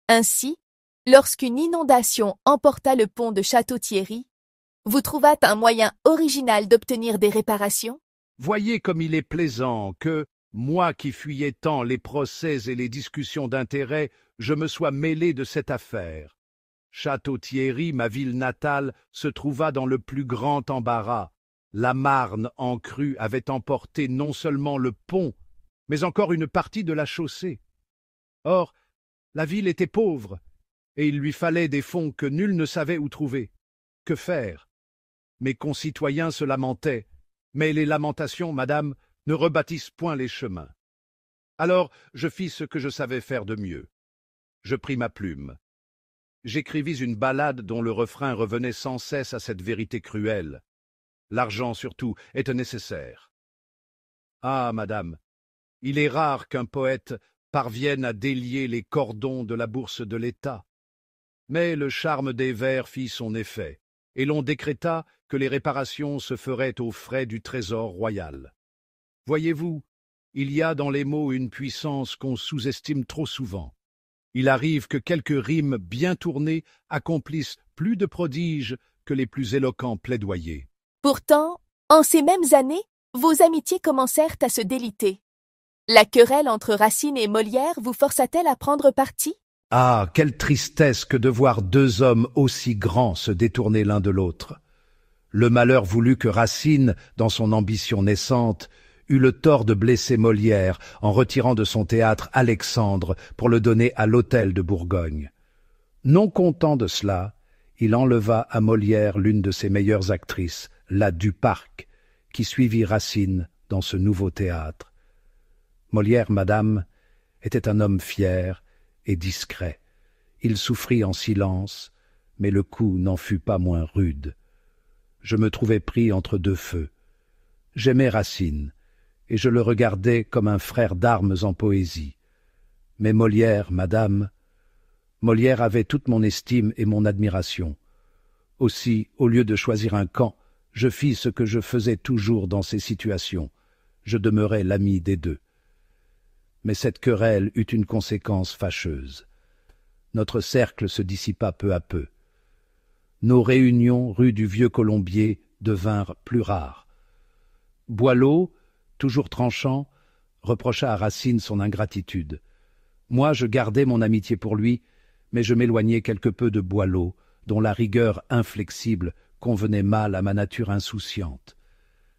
Ainsi, lorsqu'une inondation emporta le pont de Château-Thierry, vous trouvâtes un moyen original d'obtenir des réparations? Voyez comme il est plaisant que, moi qui fuyais tant les procès et les discussions d'intérêt, je me sois mêlé de cette affaire. Château-Thierry, ma ville natale, se trouva dans le plus grand embarras. La Marne, en crue, avait emporté non seulement le pont, mais encore une partie de la chaussée. Or, la ville était pauvre, et il lui fallait des fonds que nul ne savait où trouver. Que faire? Mes concitoyens se lamentaient, mais les lamentations, madame, ne rebâtissent point les chemins. Alors je fis ce que je savais faire de mieux. Je pris ma plume. J'écrivis une ballade dont le refrain revenait sans cesse à cette vérité cruelle. L'argent, surtout, est nécessaire. Ah, madame, il est rare qu'un poète parvienne à délier les cordons de la bourse de l'État. Mais le charme des vers fit son effet, et l'on décréta que les réparations se feraient aux frais du trésor royal. Voyez-vous, il y a dans les mots une puissance qu'on sous-estime trop souvent. Il arrive que quelques rimes bien tournées accomplissent plus de prodiges que les plus éloquents plaidoyers. Pourtant, en ces mêmes années, vos amitiés commencèrent à se déliter. La querelle entre Racine et Molière vous força-t-elle à prendre parti? Ah, quelle tristesse que de voir deux hommes aussi grands se détourner l'un de l'autre. Le malheur voulut que Racine, dans son ambition naissante, eut le tort de blesser Molière en retirant de son théâtre Alexandre pour le donner à l'Hôtel de Bourgogne. Non content de cela, il enleva à Molière l'une de ses meilleures actrices, la Duparc, qui suivit Racine dans ce nouveau théâtre. Molière, madame, était un homme fier et discret. Il souffrit en silence, mais le coup n'en fut pas moins rude. Je me trouvais pris entre deux feux. J'aimais Racine, et je le regardais comme un frère d'armes en poésie. Mais Molière, madame, Molière avait toute mon estime et mon admiration. Aussi, au lieu de choisir un camp, je fis ce que je faisais toujours dans ces situations. Je demeurai l'ami des deux. Mais cette querelle eut une conséquence fâcheuse. Notre cercle se dissipa peu à peu. Nos réunions rue du Vieux Colombier devinrent plus rares. Boileau, toujours tranchant, reprocha à Racine son ingratitude. Moi, je gardais mon amitié pour lui, mais je m'éloignai quelque peu de Boileau, dont la rigueur inflexible convenait mal à ma nature insouciante.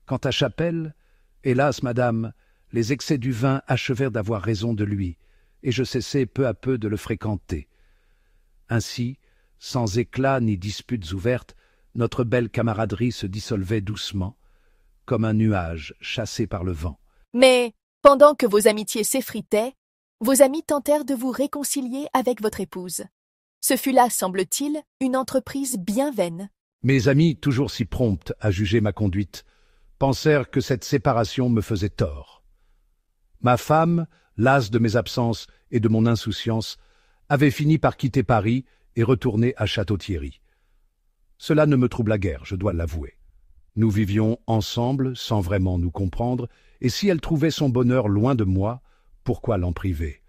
Quant à Chapelle, hélas, madame, les excès du vin achevèrent d'avoir raison de lui, et je cessai peu à peu de le fréquenter. Ainsi, sans éclat ni disputes ouvertes, notre belle camaraderie se dissolvait doucement, comme un nuage chassé par le vent. Mais, pendant que vos amitiés s'effritaient, vos amis tentèrent de vous réconcilier avec votre épouse. Ce fut là, semble-t-il, une entreprise bien vaine. Mes amis, toujours si promptes à juger ma conduite, pensèrent que cette séparation me faisait tort. Ma femme, lasse de mes absences et de mon insouciance, avait fini par quitter Paris et retourner à Château-Thierry. Cela ne me troubla guère, je dois l'avouer. Nous vivions ensemble sans vraiment nous comprendre, et si elle trouvait son bonheur loin de moi, pourquoi l'en priver?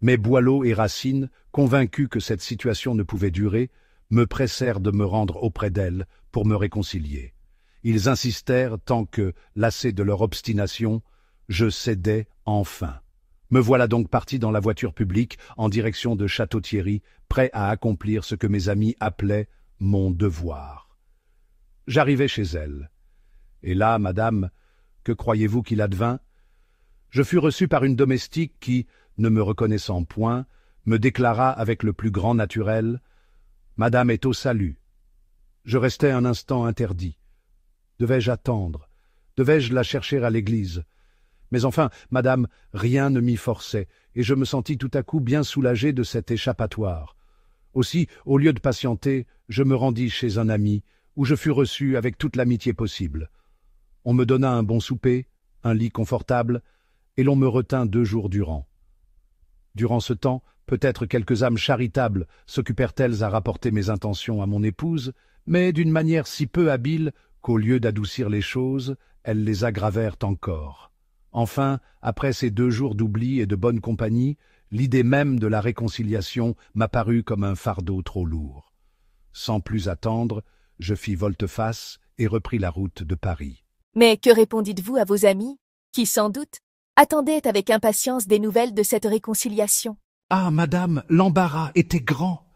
Mais Boileau et Racine, convaincus que cette situation ne pouvait durer, me pressèrent de me rendre auprès d'elle pour me réconcilier. Ils insistèrent tant que, lassé de leur obstination, je cédais enfin. Me voilà donc parti dans la voiture publique en direction de Château-Thierry, prêt à accomplir ce que mes amis appelaient mon devoir. J'arrivai chez elle. Et là, madame, que croyez-vous qu'il advint? Je fus reçu par une domestique qui, ne me reconnaissant point, me déclara avec le plus grand naturel « Madame est au salut ». Je restai un instant interdit. Devais-je attendre? Devais-je la chercher à l'église? Mais enfin, madame, rien ne m'y forçait, et je me sentis tout à coup bien soulagé de cet échappatoire. Aussi, au lieu de patienter, je me rendis chez un ami, où je fus reçu avec toute l'amitié possible. On me donna un bon souper, un lit confortable, et l'on me retint 2 jours durant. Durant ce temps, peut-être quelques âmes charitables s'occupèrent-elles à rapporter mes intentions à mon épouse, mais d'une manière si peu habile qu'au lieu d'adoucir les choses, elles les aggravèrent encore. Enfin, après ces 2 jours d'oubli et de bonne compagnie, l'idée même de la réconciliation m'apparut comme un fardeau trop lourd. Sans plus attendre, je fis volte-face et repris la route de Paris. Mais que répondîtes-vous à vos amis, qui, sans doute, attendaient avec impatience des nouvelles de cette réconciliation? Ah, madame, l'embarras était grand.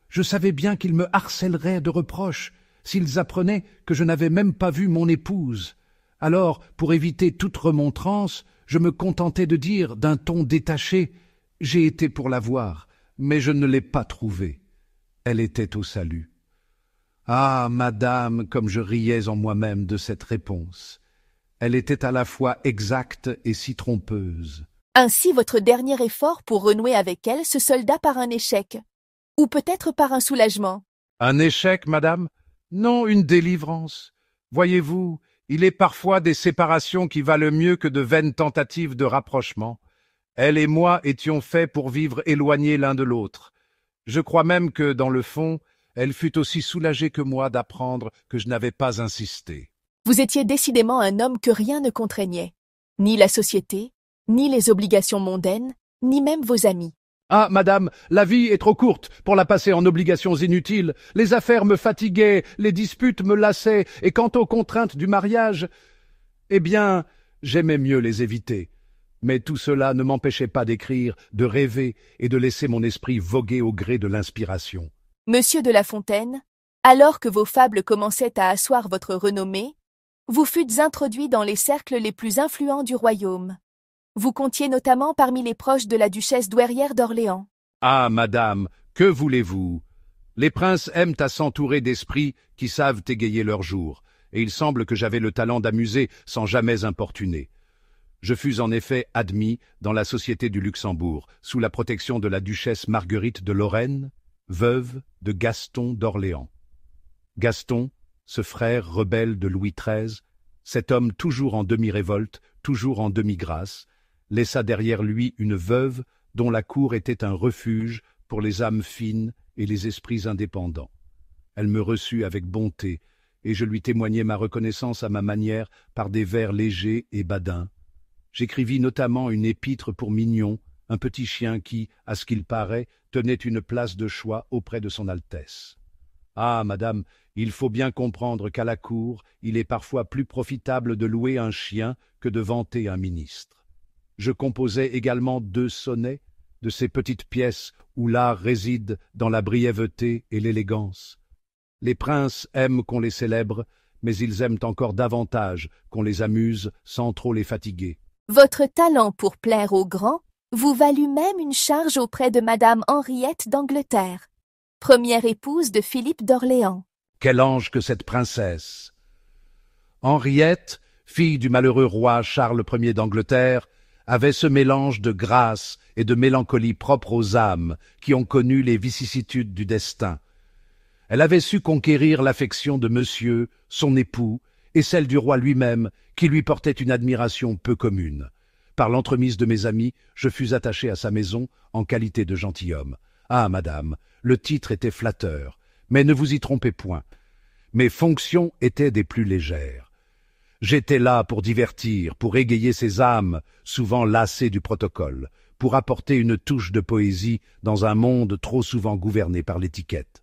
Je savais bien qu'ils me harcèleraient de reproches s'ils apprenaient que je n'avais même pas vu mon épouse. Alors, pour éviter toute remontrance, je me contentai de dire, d'un ton détaché, « J'ai été pour la voir, mais je ne l'ai pas trouvée. Elle était au salut. » Ah, madame, comme je riais en moi-même de cette réponse. Elle était à la fois exacte et si trompeuse. Ainsi votre dernier effort pour renouer avec elle se solda par un échec, ou peut-être par un soulagement. Un échec, madame? Non, une délivrance. Voyez-vous, il est parfois des séparations qui valent mieux que de vaines tentatives de rapprochement. Elle et moi étions faits pour vivre éloignés l'un de l'autre. Je crois même que, dans le fond, elle fut aussi soulagée que moi d'apprendre que je n'avais pas insisté. Vous étiez décidément un homme que rien ne contraignait, ni la société, ni les obligations mondaines, ni même vos amis. Ah, madame, la vie est trop courte pour la passer en obligations inutiles. Les affaires me fatiguaient, les disputes me lassaient, et quant aux contraintes du mariage, eh bien, j'aimais mieux les éviter. Mais tout cela ne m'empêchait pas d'écrire, de rêver et de laisser mon esprit voguer au gré de l'inspiration. Monsieur de La Fontaine, alors que vos fables commençaient à asseoir votre renommée, vous fûtes introduit dans les cercles les plus influents du royaume. Vous comptiez notamment parmi les proches de la duchesse douairière d'Orléans. Ah, madame, que voulez-vous? Les princes aiment à s'entourer d'esprits qui savent égayer leur jour, et il semble que j'avais le talent d'amuser sans jamais importuner. Je fus en effet admis dans la Société du Luxembourg, sous la protection de la duchesse Marguerite de Lorraine, veuve de Gaston d'Orléans. Gaston, ce frère rebelle de Louis XIII, cet homme toujours en demi-révolte, toujours en demi-grâce, laissa derrière lui une veuve dont la cour était un refuge pour les âmes fines et les esprits indépendants. Elle me reçut avec bonté, et je lui témoignai ma reconnaissance à ma manière par des vers légers et badins. J'écrivis notamment une épître pour Mignon, un petit chien qui, à ce qu'il paraît, tenait une place de choix auprès de son Altesse. Ah, madame, il faut bien comprendre qu'à la cour, il est parfois plus profitable de louer un chien que de vanter un ministre. Je composai également 2 sonnets, de ces petites pièces où l'art réside dans la brièveté et l'élégance. Les princes aiment qu'on les célèbre, mais ils aiment encore davantage qu'on les amuse sans trop les fatiguer. Votre talent pour plaire aux grands vous valut même une charge auprès de Madame Henriette d'Angleterre, première épouse de Philippe d'Orléans. Quel ange que cette princesse! Henriette, fille du malheureux roi Charles Ier d'Angleterre, avait ce mélange de grâce et de mélancolie propre aux âmes qui ont connu les vicissitudes du destin. Elle avait su conquérir l'affection de monsieur, son époux, et celle du roi lui-même, qui lui portait une admiration peu commune. Par l'entremise de mes amis, je fus attaché à sa maison en qualité de gentilhomme. Ah, madame, le titre était flatteur, mais ne vous y trompez point. Mes fonctions étaient des plus légères. J'étais là pour divertir, pour égayer ces âmes, souvent lassées du protocole, pour apporter une touche de poésie dans un monde trop souvent gouverné par l'étiquette.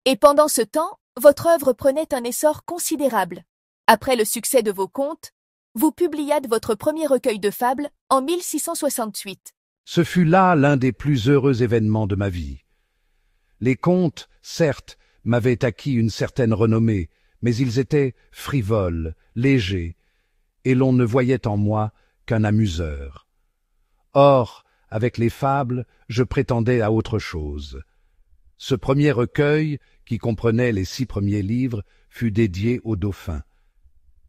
Et pendant ce temps, votre œuvre prenait un essor considérable. Après le succès de vos contes, vous publiâtes votre premier recueil de fables en 1668. Ce fut là l'un des plus heureux événements de ma vie. Les contes, certes, m'avaient acquis une certaine renommée, mais ils étaient frivoles, légers, et l'on ne voyait en moi qu'un amuseur. Or, avec les fables, je prétendais à autre chose. Ce premier recueil, qui comprenait les 6 premiers livres, fut dédié au dauphin.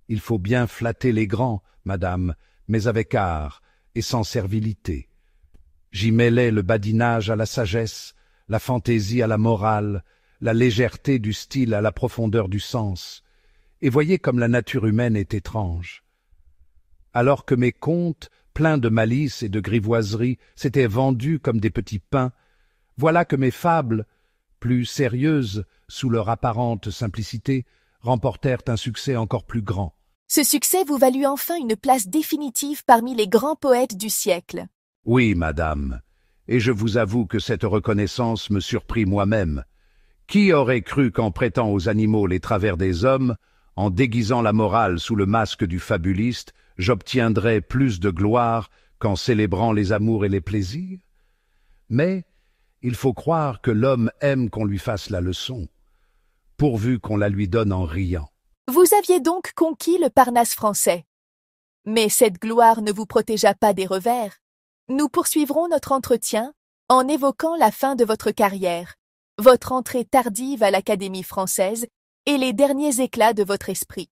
Il faut bien flatter les grands, madame, mais avec art et sans servilité. J'y mêlais le badinage à la sagesse, la fantaisie à la morale, la légèreté du style à la profondeur du sens, et voyez comme la nature humaine est étrange. Alors que mes contes, pleins de malice et de grivoiserie, s'étaient vendus comme des petits pains, voilà que mes fables, plus sérieuses sous leur apparente simplicité, remportèrent un succès encore plus grand. Ce succès vous valut enfin une place définitive parmi les grands poètes du siècle. Oui, madame, et je vous avoue que cette reconnaissance me surprit moi-même. Qui aurait cru qu'en prêtant aux animaux les travers des hommes, en déguisant la morale sous le masque du fabuliste, j'obtiendrais plus de gloire qu'en célébrant les amours et les plaisirs? Mais il faut croire que l'homme aime qu'on lui fasse la leçon, pourvu qu'on la lui donne en riant. Vous aviez donc conquis le Parnasse français. Mais cette gloire ne vous protégea pas des revers. Nous poursuivrons notre entretien en évoquant la fin de votre carrière, votre entrée tardive à l'Académie française et les derniers éclats de votre esprit.